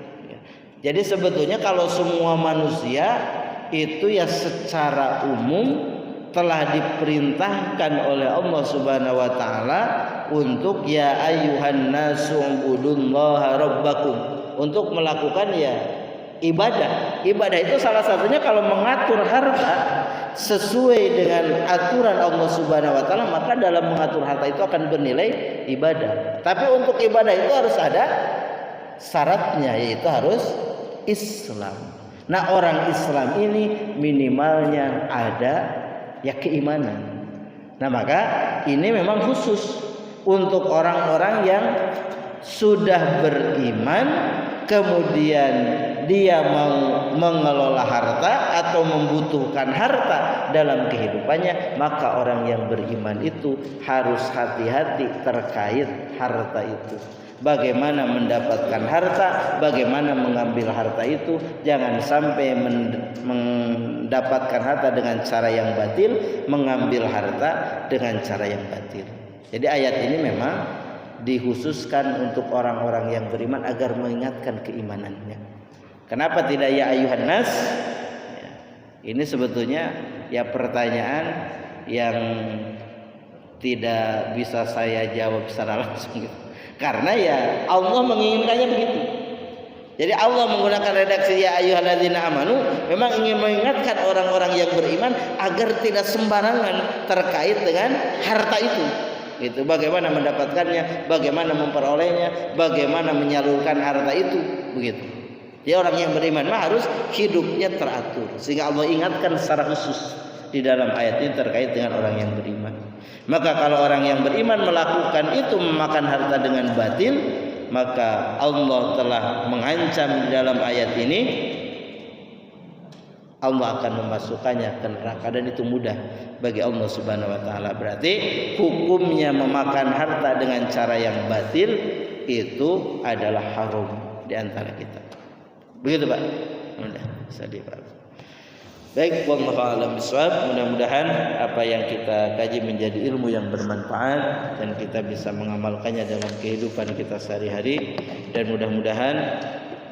Jadi sebetulnya kalau semua manusia itu ya secara umum telah diperintahkan oleh Allah Subhanahu wa taala untuk ya ayyuhan nasu ubudullaha rabbakum, untuk melakukan ya ibadah. Ibadah itu salah satunya kalau mengatur harta sesuai dengan aturan Allah Subhanahu wa taala, maka dalam mengatur harta itu akan bernilai ibadah. Tapi untuk ibadah itu harus ada syaratnya, yaitu harus Islam. Nah, orang Islam ini minimalnya ada ya keimanan. Nah, maka ini memang khusus untuk orang-orang yang sudah beriman kemudian dia mau mengelola harta atau membutuhkan harta dalam kehidupannya, maka orang yang beriman itu harus hati-hati terkait harta itu. Bagaimana mendapatkan harta, bagaimana mengambil harta itu, jangan sampai mendapatkan harta dengan cara yang batil, mengambil harta dengan cara yang batil. Jadi ayat ini memang dikhususkan untuk orang-orang yang beriman agar mengingatkan keimanannya. Kenapa tidak ya ayuhan nas? Ya, ini sebetulnya ya pertanyaan yang tidak bisa saya jawab secara langsung gitu. Karena ya Allah menginginkannya begitu. Jadi Allah menggunakan redaksi ya ayyuhalladzina amanu memang ingin mengingatkan orang-orang yang beriman agar tidak sembarangan terkait dengan harta itu. Gitu. Bagaimana mendapatkannya, bagaimana memperolehnya, bagaimana menyalurkan harta itu, begitu. Jadi orang yang beriman mah harus hidupnya teratur. Sehingga Allah ingatkan secara khusus di dalam ayat ini terkait dengan orang yang beriman. Maka kalau orang yang beriman melakukan itu, memakan harta dengan batil, maka Allah telah mengancam di dalam ayat ini Allah akan memasukkannya ke neraka, dan itu mudah bagi Allah Subhanahu wa taala. Berarti hukumnya memakan harta dengan cara yang batil itu adalah haram di antara kita. Begitu Pak? Mudah sedih Pak. Baik, wallahu a'lam bishawab. Mudah-mudahan apa yang kita kaji menjadi ilmu yang bermanfaat dan kita bisa mengamalkannya dalam kehidupan kita sehari-hari, dan mudah-mudahan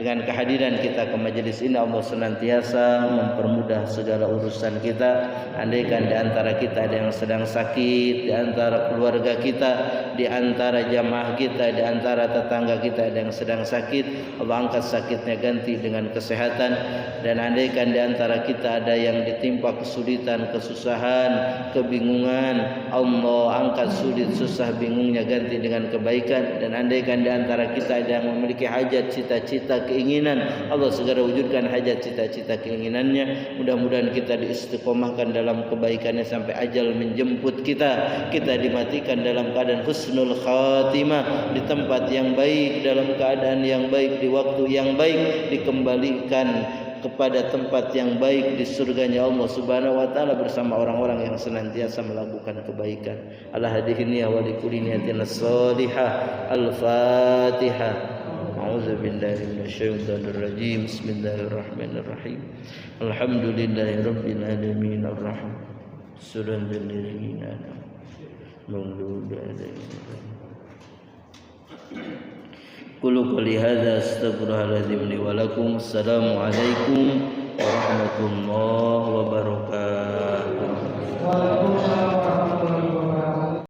dengan kehadiran kita ke majelis ini Allah senantiasa mempermudah segala urusan kita. Andaikan di antara kita ada yang sedang sakit, di antara keluarga kita, di antara jamaah kita, di antara tetangga kita ada yang sedang sakit, Allah angkat sakitnya ganti dengan kesehatan. Dan andaikan di antara kita ada yang ditimpa kesulitan, kesusahan, kebingungan, Allah angkat sulit, susah, bingungnya ganti dengan kebaikan. Dan andaikan di antara kita ada yang memiliki hajat, cita-cita, keinginan, Allah segera wujudkan hajat, cita-cita, keinginannya. Mudah-mudahan kita diistiqomahkan dalam kebaikannya sampai ajal menjemput kita. Kita dimatikan dalam keadaan husnul khatimah, di tempat yang baik, dalam keadaan yang baik, di waktu yang baik, dikembalikan kepada tempat yang baik di surganya Allah Subhanahu wa taala bersama orang-orang yang senantiasa melakukan kebaikan. Ala hadhihi wa li kulli niyatin salihah. Al-Fatihah. A'udzu billahi minasyaitonir rajim. Bismillahirrahmanirrahim. Alhamdulillahirabbil alamin arrahman. Surah al-ladzina maghdubi alaihim. Qulu qali hadza astaghfirullahaladzim li wa lakum. Assalamualaikum warahmatullahi wabarakatuh. Waalaikumsalam.